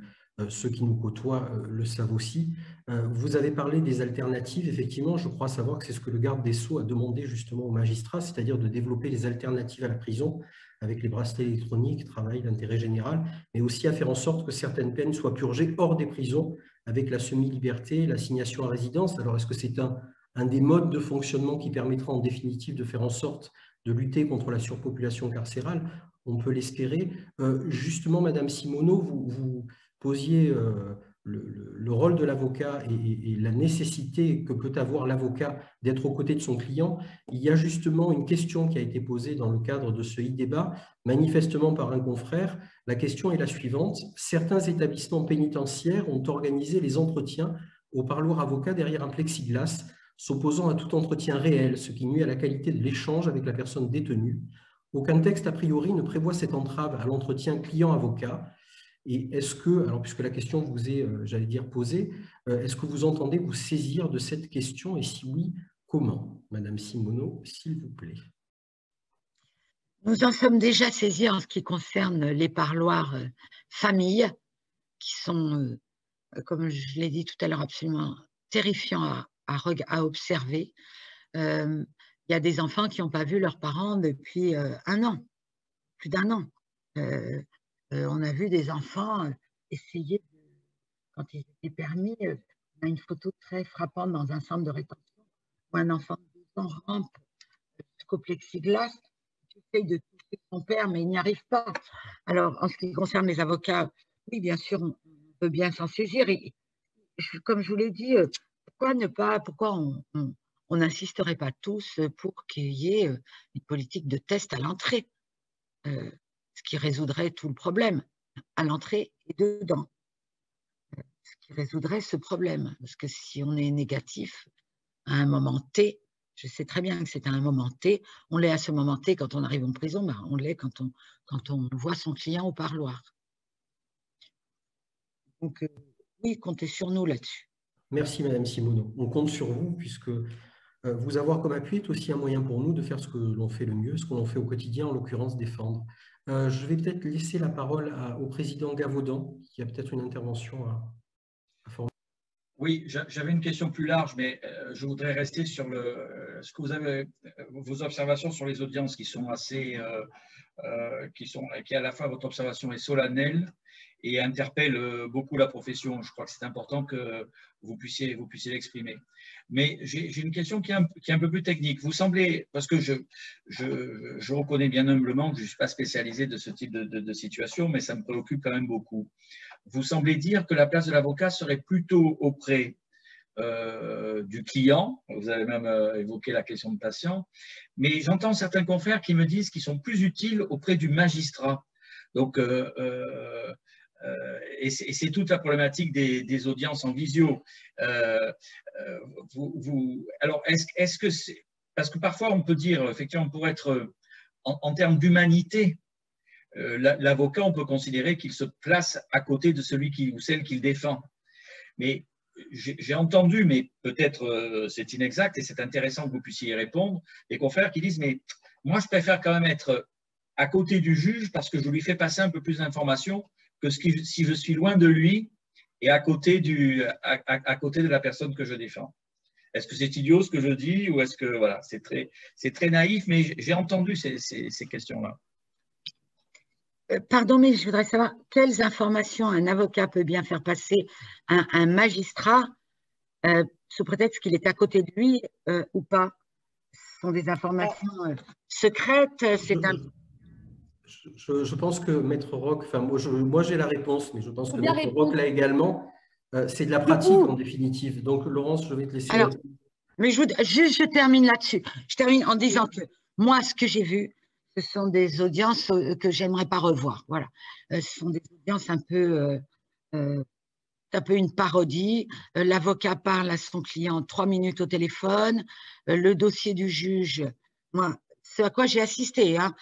ceux qui nous côtoient le savent aussi. Vous avez parlé des alternatives. Effectivement, je crois savoir que c'est ce que le garde des Sceaux a demandé justement aux magistrats, c'est-à-dire de développer les alternatives à la prison avec les bracelets électroniques, travail d'intérêt général, mais aussi à faire en sorte que certaines peines soient purgées hors des prisons avec la semi-liberté, l'assignation à résidence. Alors, est-ce que c'est un des modes de fonctionnement qui permettra en définitive de faire en sorte de lutter contre la surpopulation carcérale? On peut l'espérer. Justement, Madame Simoneau, vous posiez le rôle de l'avocat et la nécessité que peut avoir l'avocat d'être aux côtés de son client. Il y a justement une question qui a été posée dans le cadre de ce e-débat, manifestement par un confrère. La question est la suivante. Certains établissements pénitentiaires ont organisé les entretiens au parloir avocat derrière un plexiglas, s'opposant à tout entretien réel, ce qui nuit à la qualité de l'échange avec la personne détenue. Aucun texte, a priori, ne prévoit cette entrave à l'entretien client-avocat. Et est-ce que, alors puisque la question vous est, j'allais dire, posée, est-ce que vous entendez vous saisir de cette question? Et si oui, comment? Madame Simoneau, s'il vous plaît. Nous en sommes déjà saisis en ce qui concerne les parloirs familles, qui sont, comme je l'ai dit tout à l'heure, absolument terrifiants à observer. Il y a des enfants qui n'ont pas vu leurs parents depuis un an, plus d'un an. On a vu des enfants essayer, quand ils étaient permis, on a une photo très frappante dans un centre de rétention où un enfant de 12 ans rampe jusqu'au plexiglas, qui essaye de toucher son père, mais il n'y arrive pas. Alors, en ce qui concerne les avocats, oui, bien sûr, on peut bien s'en saisir. Et, comme je vous l'ai dit, pourquoi on n'insisterait pas tous pour qu'il y ait une politique de test à l'entrée, ce qui résoudrait tout le problème, à l'entrée et dedans. Ce qui résoudrait ce problème. Parce que si on est négatif à un moment T, je sais très bien que c'est à un moment T, on l'est à ce moment T quand on arrive en prison, ben on l'est quand on voit son client au parloir. Donc, oui, comptez sur nous là-dessus. Merci, Madame Simoneau. On compte sur vous, puisque vous avoir comme appui est aussi un moyen pour nous de faire ce que l'on fait le mieux, ce qu'on fait au quotidien, en l'occurrence défendre. Je vais peut-être laisser la parole au président Gavaudan, qui a peut-être une intervention à formuler. Oui, j'avais une question plus large, mais je voudrais rester sur ce que vous avez, vos observations sur les audiences qui sont assez, qui à la fois votre observation est solennelle et interpelle beaucoup la profession. Je crois que c'est important que vous puissiez l'exprimer. Mais j'ai une question qui est un peu plus technique. Vous semblez, parce que je reconnais bien humblement que je ne suis pas spécialisé de ce type de situation, mais ça me préoccupe quand même beaucoup. Vous semblez dire que la place de l'avocat serait plutôt auprès du client. Vous avez même évoqué la question de patient. Mais j'entends certains confrères qui me disent qu'ils sont plus utiles auprès du magistrat. Donc, et c'est toute la problématique des audiences en visio. Alors, est-ce que c'est… Parce que parfois, on peut dire, effectivement, pour être en termes d'humanité, l'avocat, on peut considérer qu'il se place à côté de celui ou celle qu'il défend. Mais j'ai entendu, mais peut-être c'est inexact et c'est intéressant que vous puissiez y répondre, des confrères qui disent, mais moi, je préfère quand même être à côté du juge parce que je lui fais passer un peu plus d'informations que si je suis loin de lui et à côté de la personne que je défends. Est-ce que c'est idiot ce que je dis ou est-ce que, voilà, c'est très naïf, mais j'ai entendu ces questions-là. Pardon, mais je voudrais savoir quelles informations un avocat peut bien faire passer à un magistrat sous prétexte qu'il est à côté de lui ou pas. Ce sont des informations secrètes. Je pense que Maître Roch, enfin moi j'ai la réponse, mais je pense que Maître Roch l'a également. C'est de la pratique en définitive. Donc Laurence, je vais te laisser. Alors, mais je termine là-dessus. Je termine en disant que moi, ce que j'ai vu, ce sont des audiences que j'aimerais pas revoir. Voilà. Ce sont des audiences un peu un peu une parodie. L'avocat parle à son client 3 minutes au téléphone. Le dossier du juge, moi, c'est à quoi j'ai assisté, hein,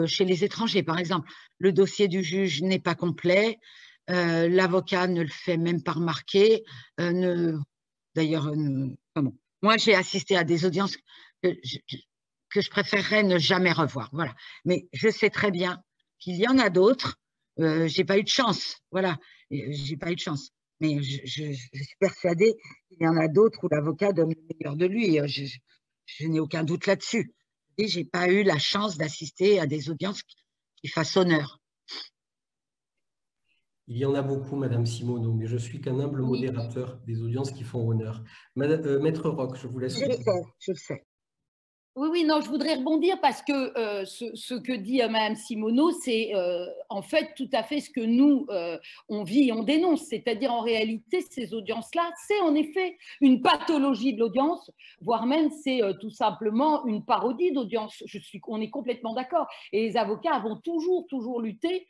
chez les étrangers, par exemple. Le dossier du juge n'est pas complet. L'avocat ne le fait même pas remarquer. D'ailleurs, moi, j'ai assisté à des audiences que je préférerais ne jamais revoir. Voilà. Mais je sais très bien qu'il y en a d'autres. J'ai pas eu de chance. Voilà. J'ai pas eu de chance. Mais je suis persuadée qu'il y en a d'autres où l'avocat donne le meilleur de lui. Je n'ai aucun doute là-dessus. Et j'ai pas eu la chance d'assister à des audiences qui fassent honneur. Il y en a beaucoup, Madame Simoneau, mais je suis qu'un humble modérateur des audiences qui font honneur. Maître Roch, je vous laisse. Je le sais. Oui, oui, non, je voudrais rebondir parce que ce que dit Mme Simoneau, c'est en fait tout à fait ce que nous, on vit et on dénonce. C'est-à-dire en réalité, ces audiences-là, c'est en effet une pathologie de l'audience, voire même c'est tout simplement une parodie d'audience. On est complètement d'accord. Et les avocats avons toujours lutté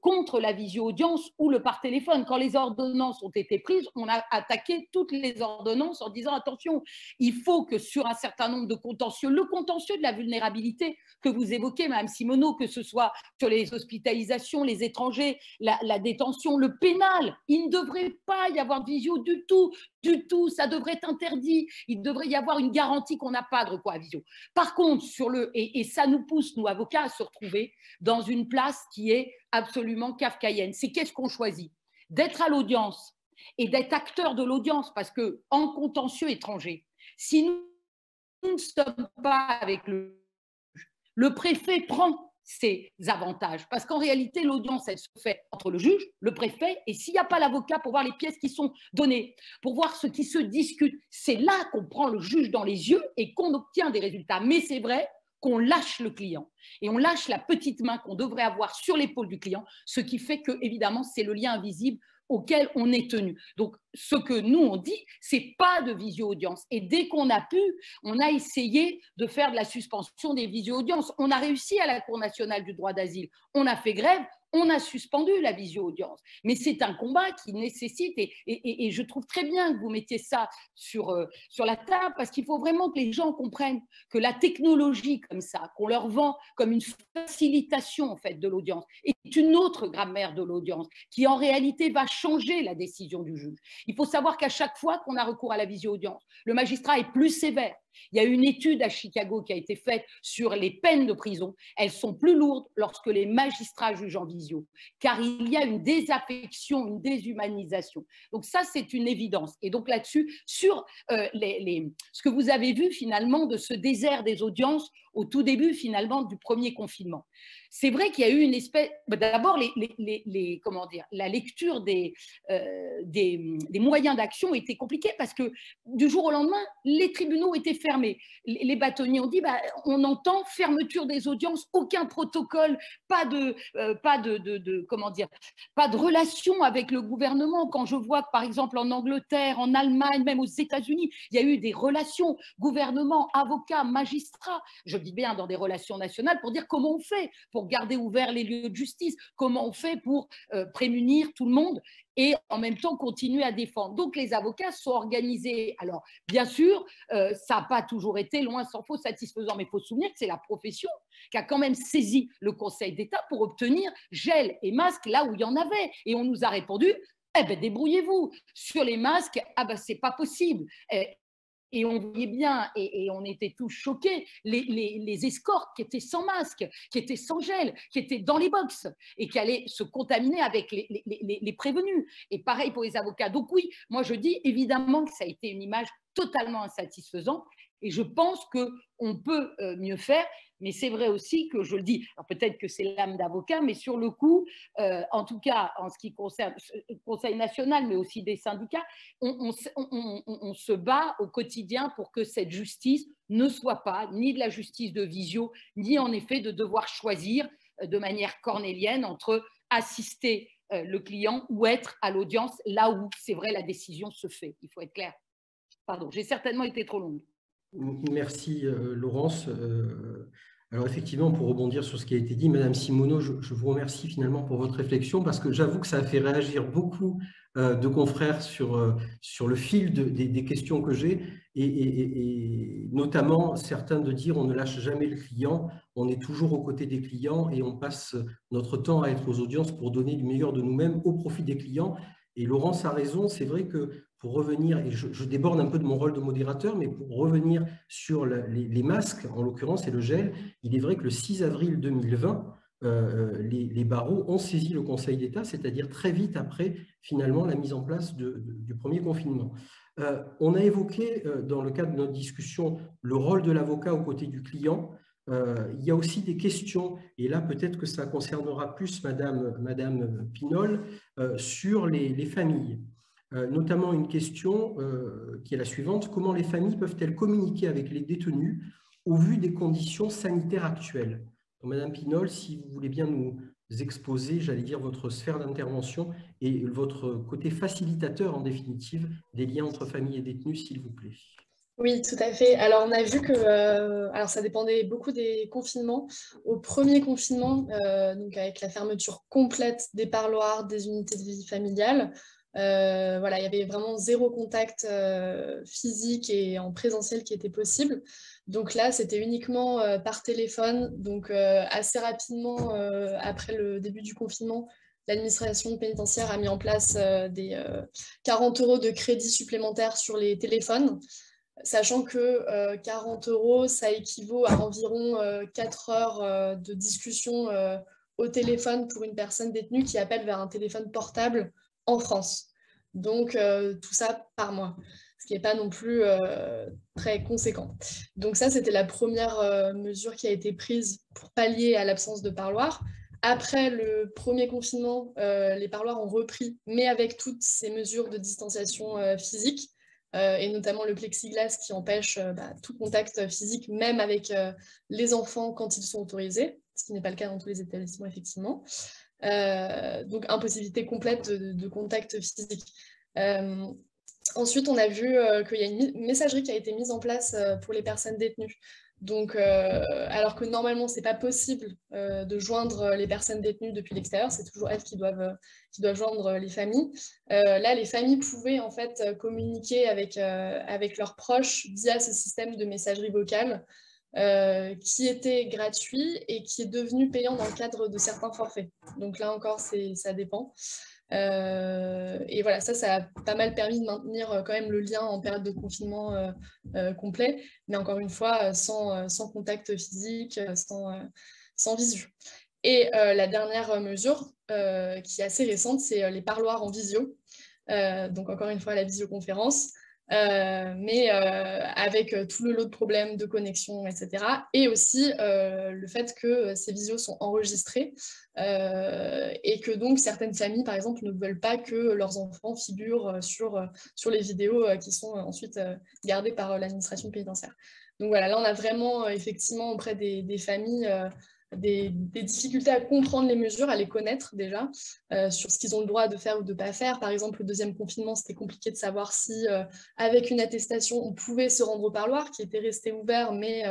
contre la visio-audience ou le par téléphone. Quand les ordonnances ont été prises, on a attaqué toutes les ordonnances en disant attention, il faut que sur un certain nombre de contentieux, le contentieux de la vulnérabilité que vous évoquez, Mme Simoneau, que ce soit sur les hospitalisations, les étrangers, la détention, le pénal, il ne devrait pas y avoir de visio du tout, ça devrait être interdit, il devrait y avoir une garantie qu'on n'a pas de recours à visio. Par contre, et ça nous pousse, nous avocats, à se retrouver dans une place qui est absolument kafkaïenne. C'est qu'est-ce qu'on choisit? D'être à l'audience et d'être acteur de l'audience, parce qu'en contentieux étranger, si nous ne sommes pas avec le préfet prend ses avantages, parce qu'en réalité, l'audience, elle se fait entre le juge, le préfet, et s'il n'y a pas l'avocat pour voir les pièces qui sont données, pour voir ce qui se discute, c'est là qu'on prend le juge dans les yeux et qu'on obtient des résultats. Mais c'est vrai qu'on lâche le client et on lâche la petite main qu'on devrait avoir sur l'épaule du client, ce qui fait que, évidemment, c'est le lien invisible auquel on est tenu. Donc, ce que nous, on dit, c'est pas de visio-audience. Et dès qu'on a pu, on a essayé de faire de la suspension des visio-audiences. On a réussi à la Cour nationale du droit d'asile. On a fait grève. On a suspendu la visio-audience. Mais c'est un combat qui nécessite, et je trouve très bien que vous mettiez ça sur la table, parce qu'il faut vraiment que les gens comprennent que la technologie comme ça, qu'on leur vend comme une facilitation en fait, de l'audience, est une autre grammaire de l'audience, qui en réalité va changer la décision du juge. Il faut savoir qu'à chaque fois qu'on a recours à la visio-audience, le magistrat est plus sévère. Il y a une étude à Chicago qui a été faite sur les peines de prison. Elles sont plus lourdes lorsque les magistrats jugent en visio, car il y a une désaffection, une déshumanisation. Donc ça, c'est une évidence. Et donc là-dessus, sur ce que vous avez vu finalement de ce désert des audiences au tout début finalement du premier confinement. C'est vrai qu'il y a eu une espèce… D'abord, comment dire, la lecture des moyens d'action était compliquée parce que du jour au lendemain, les tribunaux étaient fermés. Les bâtonniers ont dit on entend fermeture des audiences, aucun protocole, pas de relation avec le gouvernement. Quand je vois que par exemple en Angleterre, en Allemagne, même aux États-Unis, il y a eu des relations gouvernement, avocats, magistrats, je dis bien dans des relations nationales, pour dire comment on fait pour garder ouverts les lieux de justice, comment on fait pour prémunir tout le monde et en même temps continuer à défendre. Donc les avocats sont organisés. Alors bien sûr, ça n'a pas toujours été loin s'en faut satisfaisant, mais il faut se souvenir que c'est la profession qui a quand même saisi le Conseil d'État pour obtenir gel et masques là où il y en avait. Et on nous a répondu, débrouillez-vous. Sur les masques, c'est pas possible. Et on voyait bien, et on était tous choqués, les escortes qui étaient sans masque, qui étaient sans gel, qui étaient dans les box et qui allaient se contaminer avec les prévenus. Et pareil pour les avocats. Donc oui, moi je dis évidemment que ça a été une image totalement insatisfaisante et je pense qu'on peut mieux faire. Mais c'est vrai aussi que je le dis, peut-être que c'est l'âme d'avocat, mais sur le coup, en tout cas en ce qui concerne le Conseil national, mais aussi des syndicats, on se bat au quotidien pour que cette justice ne soit pas ni de la justice de visio, ni en effet de devoir choisir de manière cornélienne entre assister le client ou être à l'audience là où, c'est vrai, la décision se fait. Il faut être clair. Pardon, j'ai certainement été trop longue. Merci Laurence. Alors effectivement, pour rebondir sur ce qui a été dit, Madame Simoneau, je vous remercie finalement pour votre réflexion parce que j'avoue que ça a fait réagir beaucoup de confrères sur le fil des questions que j'ai et notamment certains de dire on ne lâche jamais le client, on est toujours aux côtés des clients et on passe notre temps à être aux audiences pour donner du meilleur de nous-mêmes au profit des clients. Et Laurence a raison, c'est vrai que pour revenir, et je déborde un peu de mon rôle de modérateur, mais pour revenir sur les masques, en l'occurrence, et le gel, il est vrai que le 6 avril 2020, les barreaux ont saisi le Conseil d'État, c'est-à-dire très vite après, finalement, la mise en place du premier confinement. On a évoqué, dans le cadre de notre discussion, le rôle de l'avocat aux côtés du client. Il y a aussi des questions, et là peut-être que ça concernera plus Madame Pinol, sur les familles. Notamment une question qui est la suivante: comment les familles peuvent-elles communiquer avec les détenus au vu des conditions sanitaires actuelles? Donc, Madame Pinol, si vous voulez bien nous exposer, j'allais dire, votre sphère d'intervention et votre côté facilitateur, en définitive, des liens entre famille et détenus, s'il vous plaît. Oui, tout à fait. Alors, on a vu que alors ça dépendait beaucoup des confinements. Au premier confinement, donc avec la fermeture complète des parloirs, des unités de vie familiale, voilà, il y avait vraiment zéro contact physique et en présentiel qui était possible. Donc là, c'était uniquement par téléphone. Donc assez rapidement, après le début du confinement, l'administration pénitentiaire a mis en place des 40 € de crédit supplémentaires sur les téléphones, sachant que 40 €, ça équivaut à environ 4 heures de discussion au téléphone pour une personne détenue qui appelle vers un téléphone portable en France. Donc, tout ça par mois, ce qui n'est pas non plus très conséquent. Donc ça, c'était la première mesure qui a été prise pour pallier à l'absence de parloir. Après le premier confinement, les parloirs ont repris, mais avec toutes ces mesures de distanciation physique, et notamment le plexiglas qui empêche tout contact physique, même avec les enfants quand ils sont autorisés, ce qui n'est pas le cas dans tous les établissements, effectivement. Donc, impossibilité complète de contact physique. Ensuite, on a vu qu'il y a une messagerie qui a été mise en place pour les personnes détenues. Donc, alors que normalement, ce n'est pas possible de joindre les personnes détenues depuis l'extérieur, c'est toujours elles qui doivent joindre les familles. Là, les familles pouvaient en fait communiquer avec leurs proches via ce système de messagerie vocale qui était gratuit et qui est devenu payant dans le cadre de certains forfaits. Donc là encore, ça dépend. Et voilà, ça a pas mal permis de maintenir quand même le lien en période de confinement complet, mais encore une fois, sans contact physique, sans visu. Et la dernière mesure, qui est assez récente, c'est les parloirs en visio. Donc encore une fois, la visioconférence. Mais avec tout le lot de problèmes de connexion, etc. Et aussi le fait que ces visios sont enregistrés et que donc certaines familles, par exemple, ne veulent pas que leurs enfants figurent sur les vidéos qui sont ensuite gardées par l'administration pénitentiaire. Donc voilà, là on a vraiment effectivement auprès des familles des difficultés à comprendre les mesures, à les connaître déjà, sur ce qu'ils ont le droit de faire ou de ne pas faire. Par exemple, le deuxième confinement, c'était compliqué de savoir si, avec une attestation, on pouvait se rendre au parloir, qui était resté ouvert, mais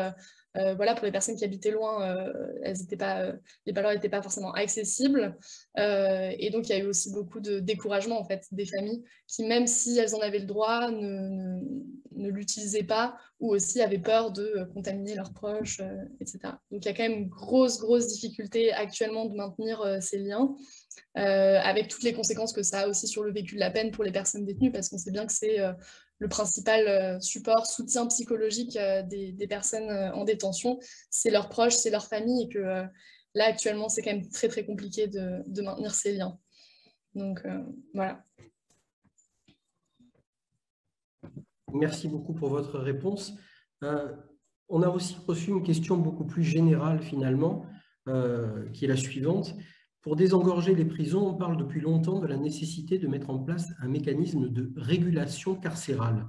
voilà, pour les personnes qui habitaient loin, les parloirs n'étaient pas forcément accessibles. Et donc, il y a eu aussi beaucoup de découragement en fait, des familles qui, même si elles en avaient le droit, ne l'utilisaient pas ou aussi avaient peur de contaminer leurs proches, etc. Donc, il y a quand même une grosse difficulté actuellement de maintenir ces liens, avec toutes les conséquences que ça a aussi sur le vécu de la peine pour les personnes détenues, parce qu'on sait bien que c'est le principal support, soutien psychologique des personnes en détention, c'est leurs proches, c'est leur famille, et que là, actuellement, c'est quand même très compliqué de maintenir ces liens. Donc, voilà. Merci beaucoup pour votre réponse. On a aussi reçu une question beaucoup plus générale, finalement, qui est la suivante. Pour désengorger les prisons, on parle depuis longtemps de la nécessité de mettre en place un mécanisme de régulation carcérale.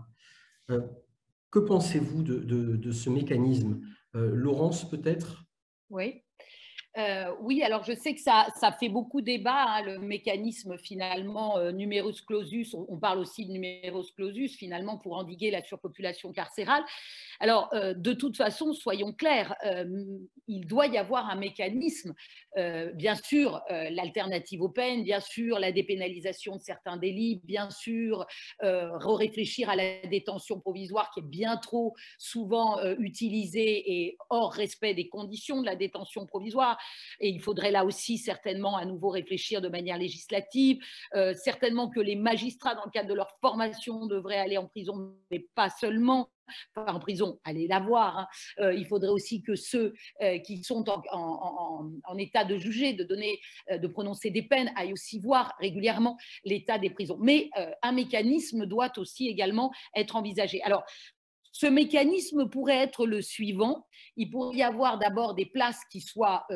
Que pensez-vous de ce mécanisme? Laurence, peut-être? Oui. Oui, alors je sais que ça fait beaucoup débat, hein, le mécanisme finalement numerus clausus. On parle aussi de numerus clausus finalement pour endiguer la surpopulation carcérale. Alors, de toute façon, soyons clairs, il doit y avoir un mécanisme, bien sûr, l'alternative aux peines, bien sûr, la dépénalisation de certains délits, bien sûr, réfléchir à la détention provisoire qui est bien trop souvent utilisée et hors respect des conditions de la détention provisoire. Et il faudrait là aussi certainement à nouveau réfléchir de manière législative, certainement que les magistrats, dans le cadre de leur formation, devraient aller en prison, mais pas seulement. Enfin, en prison, allez la voir. Hein. Il faudrait aussi que ceux qui sont en état de juger, de prononcer des peines, aillent aussi voir régulièrement l'état des prisons. Mais un mécanisme doit aussi également être envisagé. Alors, ce mécanisme pourrait être le suivant. Il pourrait y avoir d'abord des places qui soient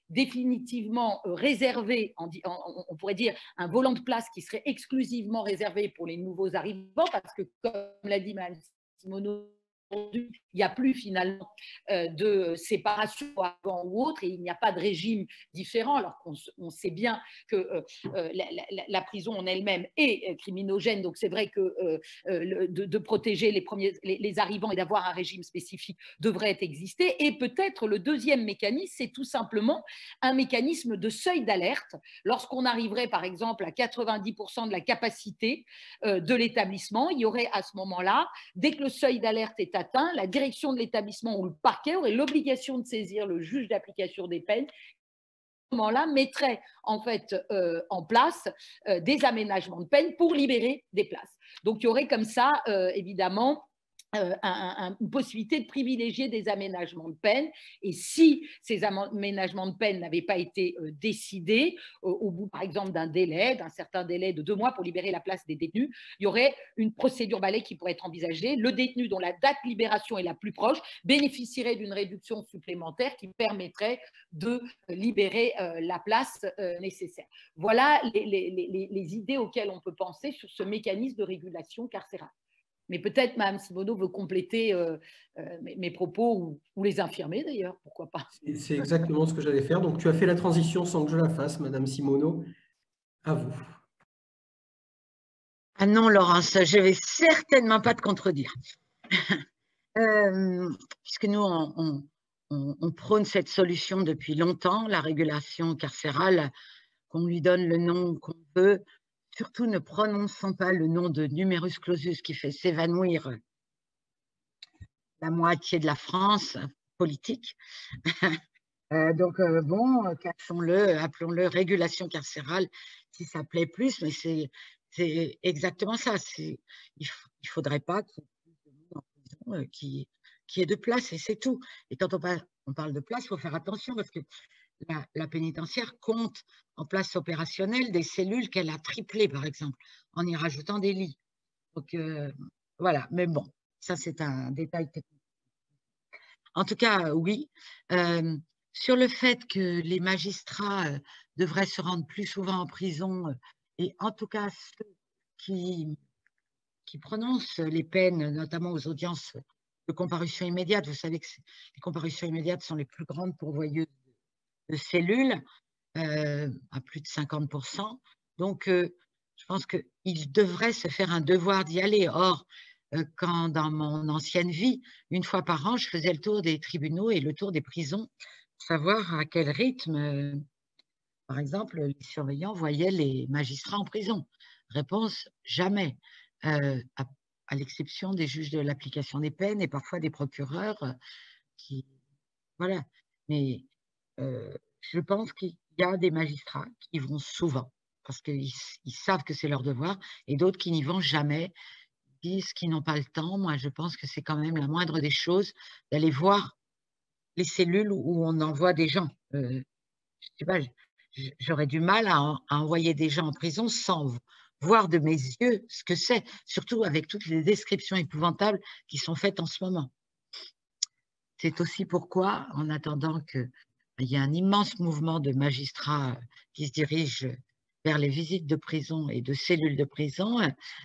définitivement réservées, on pourrait dire un volant de place qui serait exclusivement réservé pour les nouveaux arrivants, parce que, comme l'a dit Mme Simoneau, il n'y a plus finalement de séparation avant ou autre et il n'y a pas de régime différent, alors qu'on sait bien que la prison en elle-même est criminogène, donc c'est vrai que de protéger les arrivants et d'avoir un régime spécifique devrait exister. Et peut-être le deuxième mécanisme, c'est tout simplement un mécanisme de seuil d'alerte. Lorsqu'on arriverait par exemple à 90% de la capacité de l'établissement, il y aurait à ce moment-là, dès que le seuil d'alerte est atteint, la direction de l'établissement ou le parquet aurait l'obligation de saisir le juge d'application des peines. À ce moment-là, mettrait en fait en place des aménagements de peine pour libérer des places. Donc, il y aurait comme ça, évidemment, une possibilité de privilégier des aménagements de peine. Et si ces aménagements de peine n'avaient pas été décidés, au bout, par exemple, d'un certain délai de 2 mois pour libérer la place des détenus, il y aurait une procédure balai qui pourrait être envisagée. Le détenu dont la date de libération est la plus proche bénéficierait d'une réduction supplémentaire qui permettrait de libérer la place nécessaire. Voilà les idées auxquelles on peut penser sur ce mécanisme de régulation carcérale. Mais peut-être Mme Simoneau veut compléter mes propos ou les infirmer d'ailleurs, pourquoi pas. C'est exactement ce que j'allais faire. Donc, tu as fait la transition sans que je la fasse, Mme Simoneau. À vous. Ah non, Laurence, je ne vais certainement pas te contredire. Puisque nous, on prône cette solution depuis longtemps, la régulation carcérale, qu'on lui donne le nom qu'on veut. Surtout, ne prononçons pas le nom de numerus clausus qui fait s'évanouir la moitié de la France politique. Donc, bon, cachons-le, appelons-le régulation carcérale, si ça plaît plus, mais c'est exactement ça. Il ne faudrait pas qu'il y ait plus de monde en prison qui ait de place, et c'est tout. Et quand on parle de place, il faut faire attention parce que la pénitentiaire compte en place opérationnelle des cellules qu'elle a triplées, par exemple, en y rajoutant des lits. Donc, voilà. Mais bon, ça, c'est un détail technique. En tout cas, oui. Sur le fait que les magistrats devraient se rendre plus souvent en prison, et en tout cas ceux qui prononcent les peines, notamment aux audiences de comparution immédiate. Vous savez que les comparutions immédiates sont les plus grandes pourvoyeuses de cellules, à plus de 50%. Donc, je pense qu'il devrait se faire un devoir d'y aller. Or, quand dans mon ancienne vie, une fois par an, je faisais le tour des tribunaux et le tour des prisons, pour savoir à quel rythme, par exemple, les surveillants voyaient les magistrats en prison. Réponse, jamais. À l'exception des juges de l'application des peines et parfois des procureurs qui… Voilà. Mais… je pense qu'il y a des magistrats qui vont souvent parce qu'ils savent que c'est leur devoir et d'autres qui n'y vont jamais, disent qu'ils n'ont pas le temps. Moi, je pense que c'est quand même la moindre des choses d'aller voir les cellules où on envoie des gens. Je sais pas, j'aurais du mal à envoyer des gens en prison sans voir de mes yeux ce que c'est, surtout avec toutes les descriptions épouvantables qui sont faites en ce moment. C'est aussi pourquoi, en attendant qu'il y ait un immense mouvement de magistrats qui se dirigent vers les visites de prison et de cellules de prison,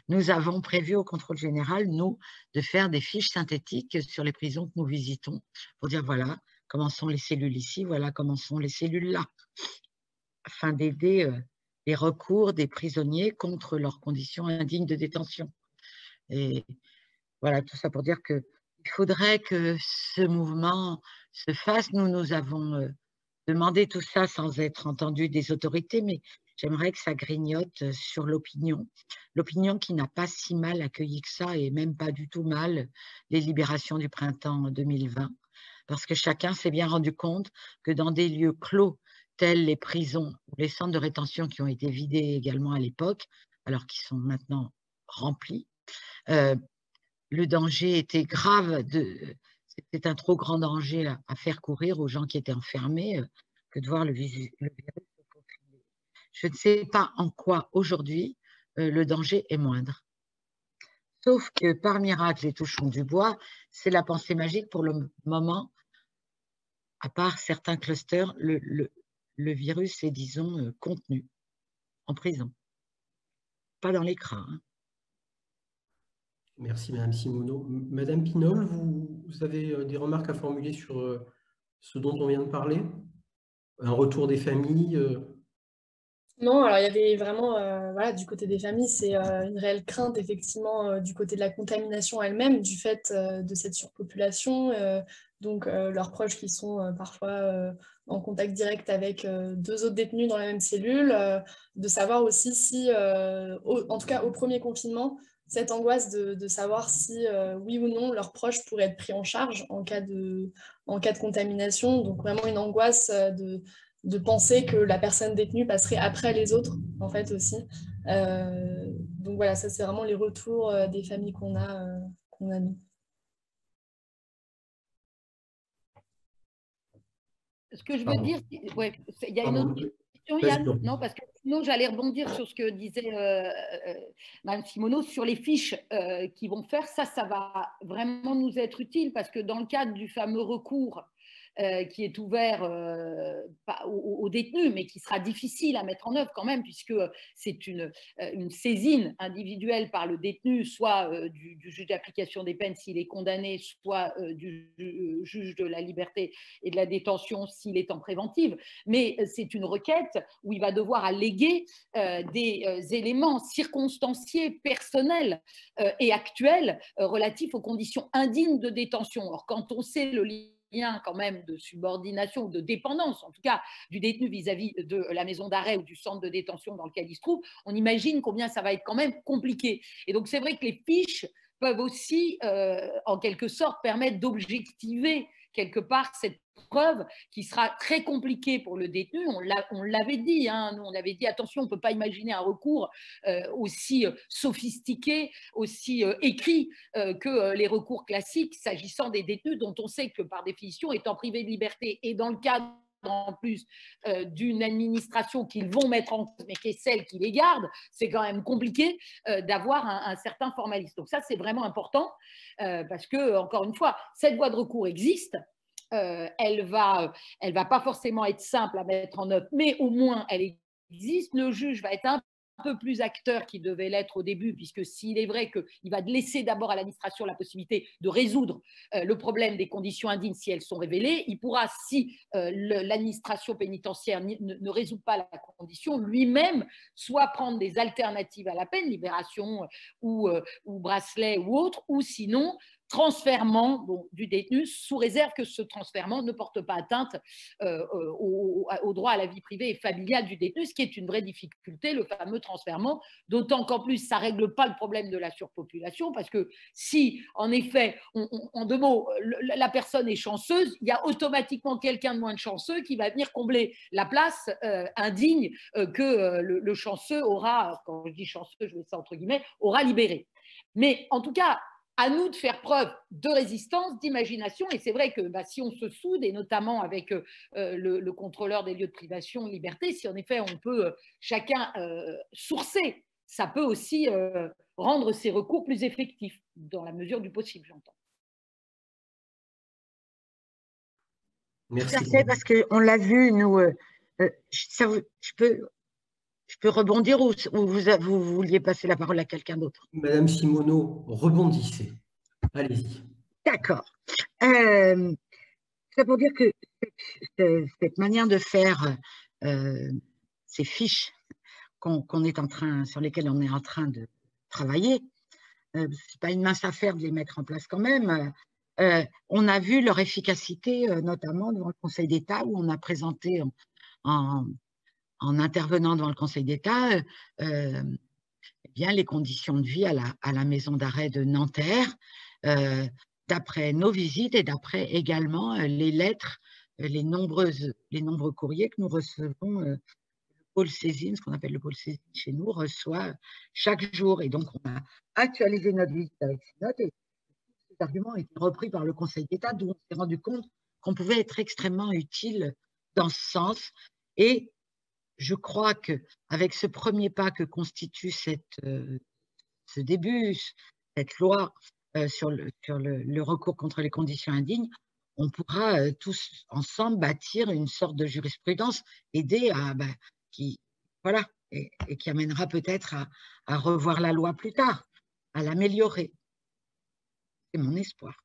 nous avons prévu au contrôle général, nous, de faire des fiches synthétiques sur les prisons que nous visitons pour dire, voilà, comment sont les cellules ici, voilà comment sont les cellules là, afin d'aider les recours des prisonniers contre leurs conditions indignes de détention. Et voilà, tout ça pour dire qu'il faudrait que ce mouvement se fasse. Nous avons demandé tout ça sans être entendu des autorités, mais j'aimerais que ça grignote sur l'opinion. L'opinion qui n'a pas si mal accueilli que ça, et même pas du tout mal, les libérations du printemps 2020. Parce que chacun s'est bien rendu compte que dans des lieux clos, tels les prisons ou les centres de rétention qui ont été vidés également à l'époque, alors qu'ils sont maintenant remplis, le danger était grave, c'était un trop grand danger à faire courir aux gens qui étaient enfermés que de voir le virus se profiler. Je ne sais pas en quoi aujourd'hui le danger est moindre. Sauf que par miracle, et touchons du bois, c'est la pensée magique pour le moment. À part certains clusters, le virus est, disons, contenu en prison. Pas dans l'écran. Hein. Merci, Madame Simoneau. Madame Pinol, vous avez des remarques à formuler sur ce dont on vient de parler? Un retour des familles Non, alors il y avait vraiment, voilà, du côté des familles, c'est une réelle crainte, effectivement, du côté de la contamination elle-même, du fait de cette surpopulation. Donc, leurs proches qui sont parfois en contact direct avec deux autres détenus dans la même cellule, de savoir aussi si, en tout cas au premier confinement, cette angoisse de savoir si, oui ou non, leurs proches pourraient être pris en charge en cas de contamination. Donc, vraiment une angoisse de penser que la personne détenue passerait après les autres, en fait, aussi. Donc voilà, ça, c'est vraiment les retours des familles qu'on a mis. Ce que je veux dire, ouais, il y a une autre question, Yann? Non, parce que sinon, j'allais rebondir sur ce que disait Mme Simoneau sur les fiches qu'ils vont faire. Ça va vraiment nous être utile parce que dans le cadre du fameux recours qui est ouvert aux détenus, mais qui sera difficile à mettre en œuvre quand même, puisque c'est une saisine individuelle par le détenu, soit du juge d'application des peines s'il est condamné, soit du juge de la liberté et de la détention s'il est en préventive. Mais c'est une requête où il va devoir alléguer des éléments circonstanciés, personnels et actuels relatifs aux conditions indignes de détention. Or, quand on sait le lien quand même de subordination ou de dépendance, en tout cas du détenu vis-à-vis de la maison d'arrêt ou du centre de détention dans lequel il se trouve, on imagine combien ça va être quand même compliqué. Et donc c'est vrai que les fiches peuvent aussi, en quelque sorte, permettre d'objectiver quelque part cette preuve qui sera très compliquée pour le détenu. On l'avait dit, hein, nous on avait dit attention, on ne peut pas imaginer un recours aussi sophistiqué, aussi écrit que les recours classiques s'agissant des détenus dont on sait que par définition étant privés de liberté et dans le cadre en plus d'une administration qu'ils vont mettre en cause, mais qui est celle qui les garde, c'est quand même compliqué d'avoir un certain formalisme. Donc ça, c'est vraiment important parce que, encore une fois, cette voie de recours existe. Elle va pas forcément être simple à mettre en œuvre, mais au moins elle existe. Le juge va être un peu plus acteur qu'il devait l'être au début, puisque s'il est vrai qu'il va laisser d'abord à l'administration la possibilité de résoudre le problème des conditions indignes si elles sont révélées, il pourra, si l'administration pénitentiaire ne résout pas la condition, lui-même soit prendre des alternatives à la peine, libération ou bracelet ou autre, ou sinon transfèrement du détenu, sous réserve que ce transfèrement ne porte pas atteinte au droit à la vie privée et familiale du détenu, ce qui est une vraie difficulté, le fameux transfèrement, d'autant qu'en plus, ça ne règle pas le problème de la surpopulation, parce que si, en effet, en deux mots, la personne est chanceuse, il y a automatiquement quelqu'un de moins chanceux qui va venir combler la place indigne que le chanceux aura, quand je dis chanceux, je mets ça entre guillemets, aura libéré. Mais en tout cas, à nous de faire preuve de résistance, d'imagination. Et c'est vrai que si on se soude, et notamment avec le contrôleur des lieux de privation de liberté, si en effet on peut chacun sourcer, ça peut aussi rendre ces recours plus effectifs, dans la mesure du possible, j'entends. Merci. Tout à fait, parce qu'on l'a vu, nous, je peux rebondir ou vous vouliez passer la parole à quelqu'un d'autre? Madame Simoneau, rebondissez. Allez-y. D'accord. C'est pour dire que cette manière de faire ces fiches sur lesquelles on est en train de travailler, c'est pas une mince affaire de les mettre en place quand même. On a vu leur efficacité, notamment devant le Conseil d'État, où on a présenté en intervenant devant le Conseil d'État les conditions de vie à la maison d'arrêt de Nanterre, d'après nos visites et d'après également les lettres, les nombreux courriers que nous recevons. Le pôle saisine, ce qu'on appelle le pôle saisine chez nous, reçoit chaque jour. Et donc, on a actualisé notre visite avec ces notes et ces arguments ont été repris par le Conseil d'État, d'où on s'est rendu compte qu'on pouvait être extrêmement utile dans ce sens. Et je crois qu'avec ce premier pas que constitue ce début, cette loi sur le recours contre les conditions indignes, on pourra tous ensemble bâtir une sorte de jurisprudence, aider qui amènera peut-être à revoir la loi plus tard, à l'améliorer. C'est mon espoir.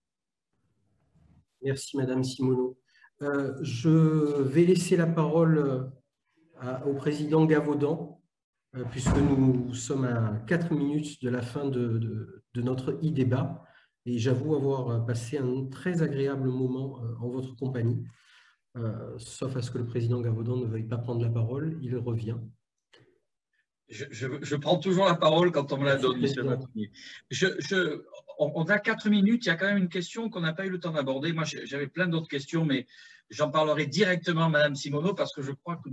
Merci Madame Simoneau. Je vais laisser la parole au président Gavaudan, puisque nous sommes à 4 minutes de la fin de notre e-débat. Et j'avoue avoir passé un très agréable moment en votre compagnie, sauf à ce que le président Gavaudan ne veuille pas prendre la parole. Il revient. Je prends toujours la parole quand on me la donne, monsieur Matonnier. On a 4 minutes, il y a quand même une question qu'on n'a pas eu le temps d'aborder. Moi, j'avais plein d'autres questions, mais j'en parlerai directement à Madame Simoneau parce que je crois que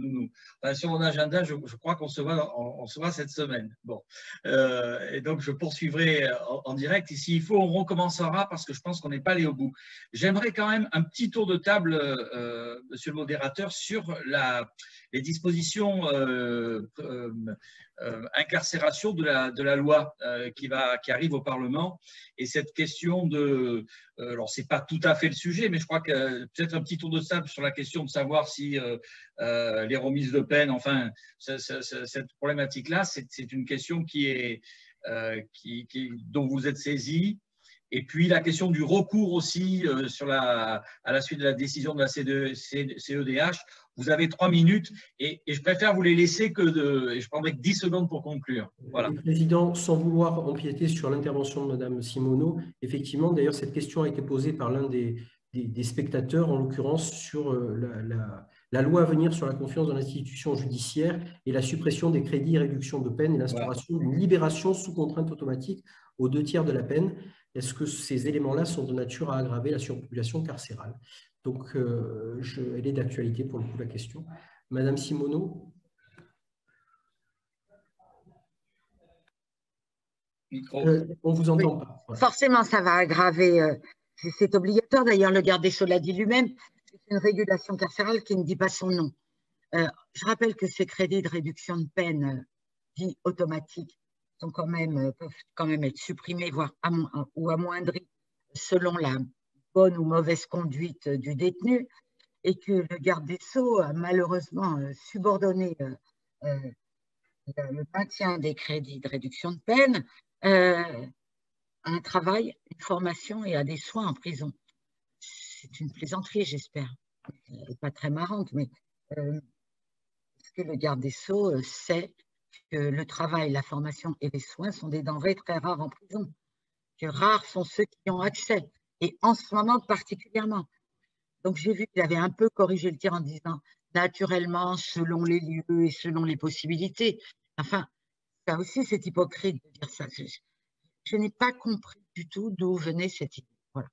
sur mon agenda, je crois qu'on se voit cette semaine. Bon, et donc je poursuivrai en direct. Et s'il faut, on recommencera parce que je pense qu'on n'est pas allé au bout. J'aimerais quand même un petit tour de table, monsieur le modérateur, sur les dispositions incarcération de la loi qui arrive au Parlement. Et cette question alors c'est pas tout à fait le sujet, mais je crois que peut-être un petit tour de table sur la question de savoir si les remises de peine, enfin cette problématique-là, c'est une question dont vous êtes saisi. Et puis la question du recours aussi à la suite de la décision de la CEDH. Vous avez 3 minutes et je préfère vous les laisser et je prendrai que 10 secondes pour conclure. Voilà. Président, sans vouloir empiéter sur l'intervention de Madame Simoneau, effectivement, d'ailleurs, cette question a été posée par l'un des spectateurs, en l'occurrence, sur la loi à venir sur la confiance dans l'institution judiciaire et la suppression des crédits et réduction de peine et l'instauration d'une libération sous contrainte automatique aux 2/3 de la peine. Est-ce que ces éléments-là sont de nature à aggraver la surpopulation carcérale? Donc, elle est d'actualité pour le coup, la question. Madame Simoneau. On ne vous entend pas. Voilà. Forcément, ça va aggraver. C'est obligatoire. D'ailleurs, le garde des Sceaux l'a dit lui-même. C'est une régulation carcérale qui ne dit pas son nom. Je rappelle que ces crédits de réduction de peine dits automatiques peuvent quand même être supprimés, voire ou amoindris selon la bonne ou mauvaise conduite du détenu, et que le garde des Sceaux a malheureusement subordonné le maintien des crédits de réduction de peine à un travail, une formation et à des soins en prison. C'est une plaisanterie, j'espère. Elle n'est pas très marrante, mais est-ce que le garde des Sceaux sait que le travail, la formation et les soins sont des denrées très rares en prison, que rares sont ceux qui y ont accès, et en ce moment particulièrement. Donc j'ai vu qu'il avait un peu corrigé le tir en disant naturellement, selon les lieux et selon les possibilités. Enfin, ça aussi c'est hypocrite de dire ça. Je n'ai pas compris du tout d'où venait cette idée. Voilà.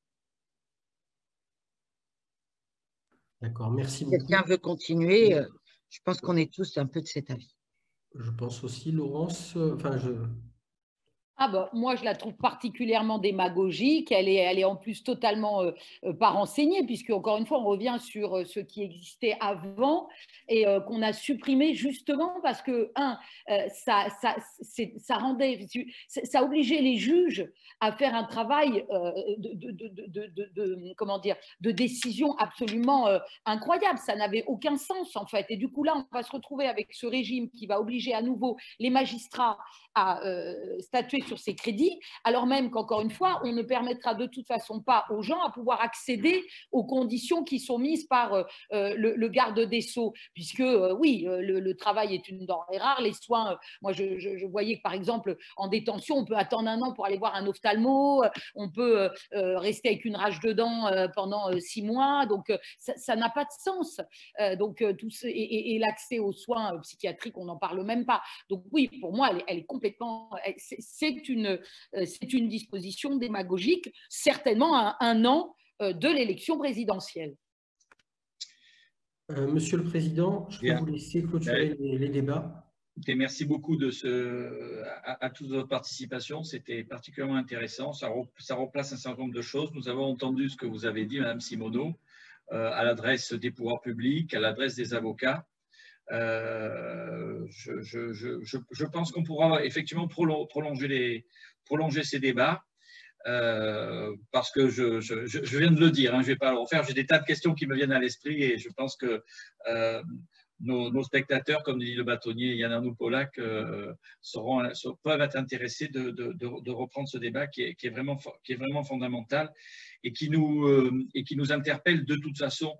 D'accord, merci beaucoup. Quelqu'un veut continuer, je pense qu'on est tous un peu de cet avis. Je pense aussi, Laurence, moi, je la trouve particulièrement démagogique. Elle est en plus totalement pas renseignée, puisque, encore une fois, on revient sur ce qui existait avant et qu'on a supprimé justement parce que, ça obligeait les juges à faire un travail de décision absolument incroyable. Ça n'avait aucun sens, en fait. Et du coup, là, on va se retrouver avec ce régime qui va obliger à nouveau les magistrats à statuer sur ces crédits, alors même qu'encore une fois, on ne permettra de toute façon pas aux gens à pouvoir accéder aux conditions qui sont mises par le garde des Sceaux, puisque oui, le travail est une denrée rare, les soins, moi je voyais que par exemple en détention, on peut attendre 1 an pour aller voir un ophtalmo, on peut rester avec une rage de dents pendant 6 mois, donc ça n'a pas de sens. Et l'accès aux soins psychiatriques, on n'en parle même pas. Donc oui, pour moi, elle est complètement, c'est une disposition démagogique, certainement à 1 an de l'élection présidentielle. Monsieur le Président, je peux vous laisser clôturer les débats. Merci beaucoup à toute votre participation. C'était particulièrement intéressant. Ça replace un certain nombre de choses. Nous avons entendu ce que vous avez dit, Madame Simoneau, à l'adresse des pouvoirs publics, à l'adresse des avocats. Je pense qu'on pourra effectivement prolonger ces débats. Parce que je viens de le dire, hein, je ne vais pas le refaire, j'ai des tas de questions qui me viennent à l'esprit et je pense que nos spectateurs, comme dit le bâtonnier Yann Arnaud Pollack, peuvent être intéressés de reprendre ce débat qui est vraiment fondamental et qui nous interpelle de toute façon,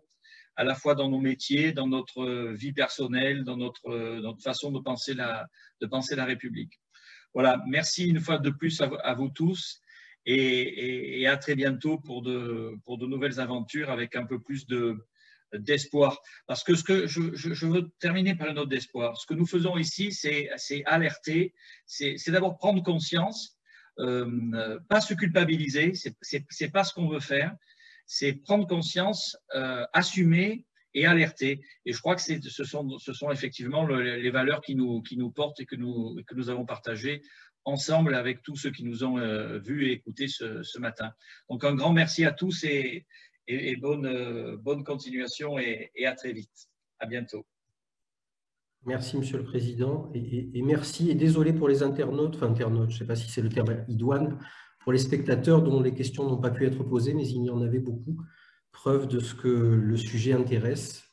à la fois dans nos métiers, dans notre vie personnelle, dans notre façon de penser la République. Voilà, merci une fois de plus à vous tous. Et à très bientôt pour de nouvelles aventures avec un peu plus d'espoir. Parce que je veux terminer par une note d'espoir. Ce que nous faisons ici, c'est alerter, c'est d'abord prendre conscience, pas se culpabiliser, c'est pas ce qu'on veut faire, c'est prendre conscience, assumer et alerter. Et je crois que ce sont effectivement les valeurs qui nous portent et que nous avons partagées ensemble avec tous ceux qui nous ont vus et écoutés ce matin. Donc un grand merci à tous et bonne continuation et à très vite. À bientôt. Merci Monsieur le Président et merci et désolé pour les internautes, je ne sais pas si c'est le terme idoine, pour les spectateurs dont les questions n'ont pas pu être posées, mais il y en avait beaucoup. Preuve de ce que le sujet intéresse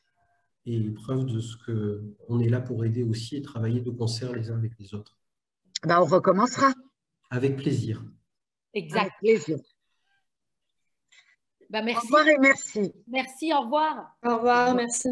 et preuve de ce qu'on est là pour aider aussi et travailler de concert les uns avec les autres. Ben, on recommencera. Avec plaisir. Exact. Avec plaisir. Ben, merci. Au revoir et merci. Merci, au revoir. Au revoir, merci.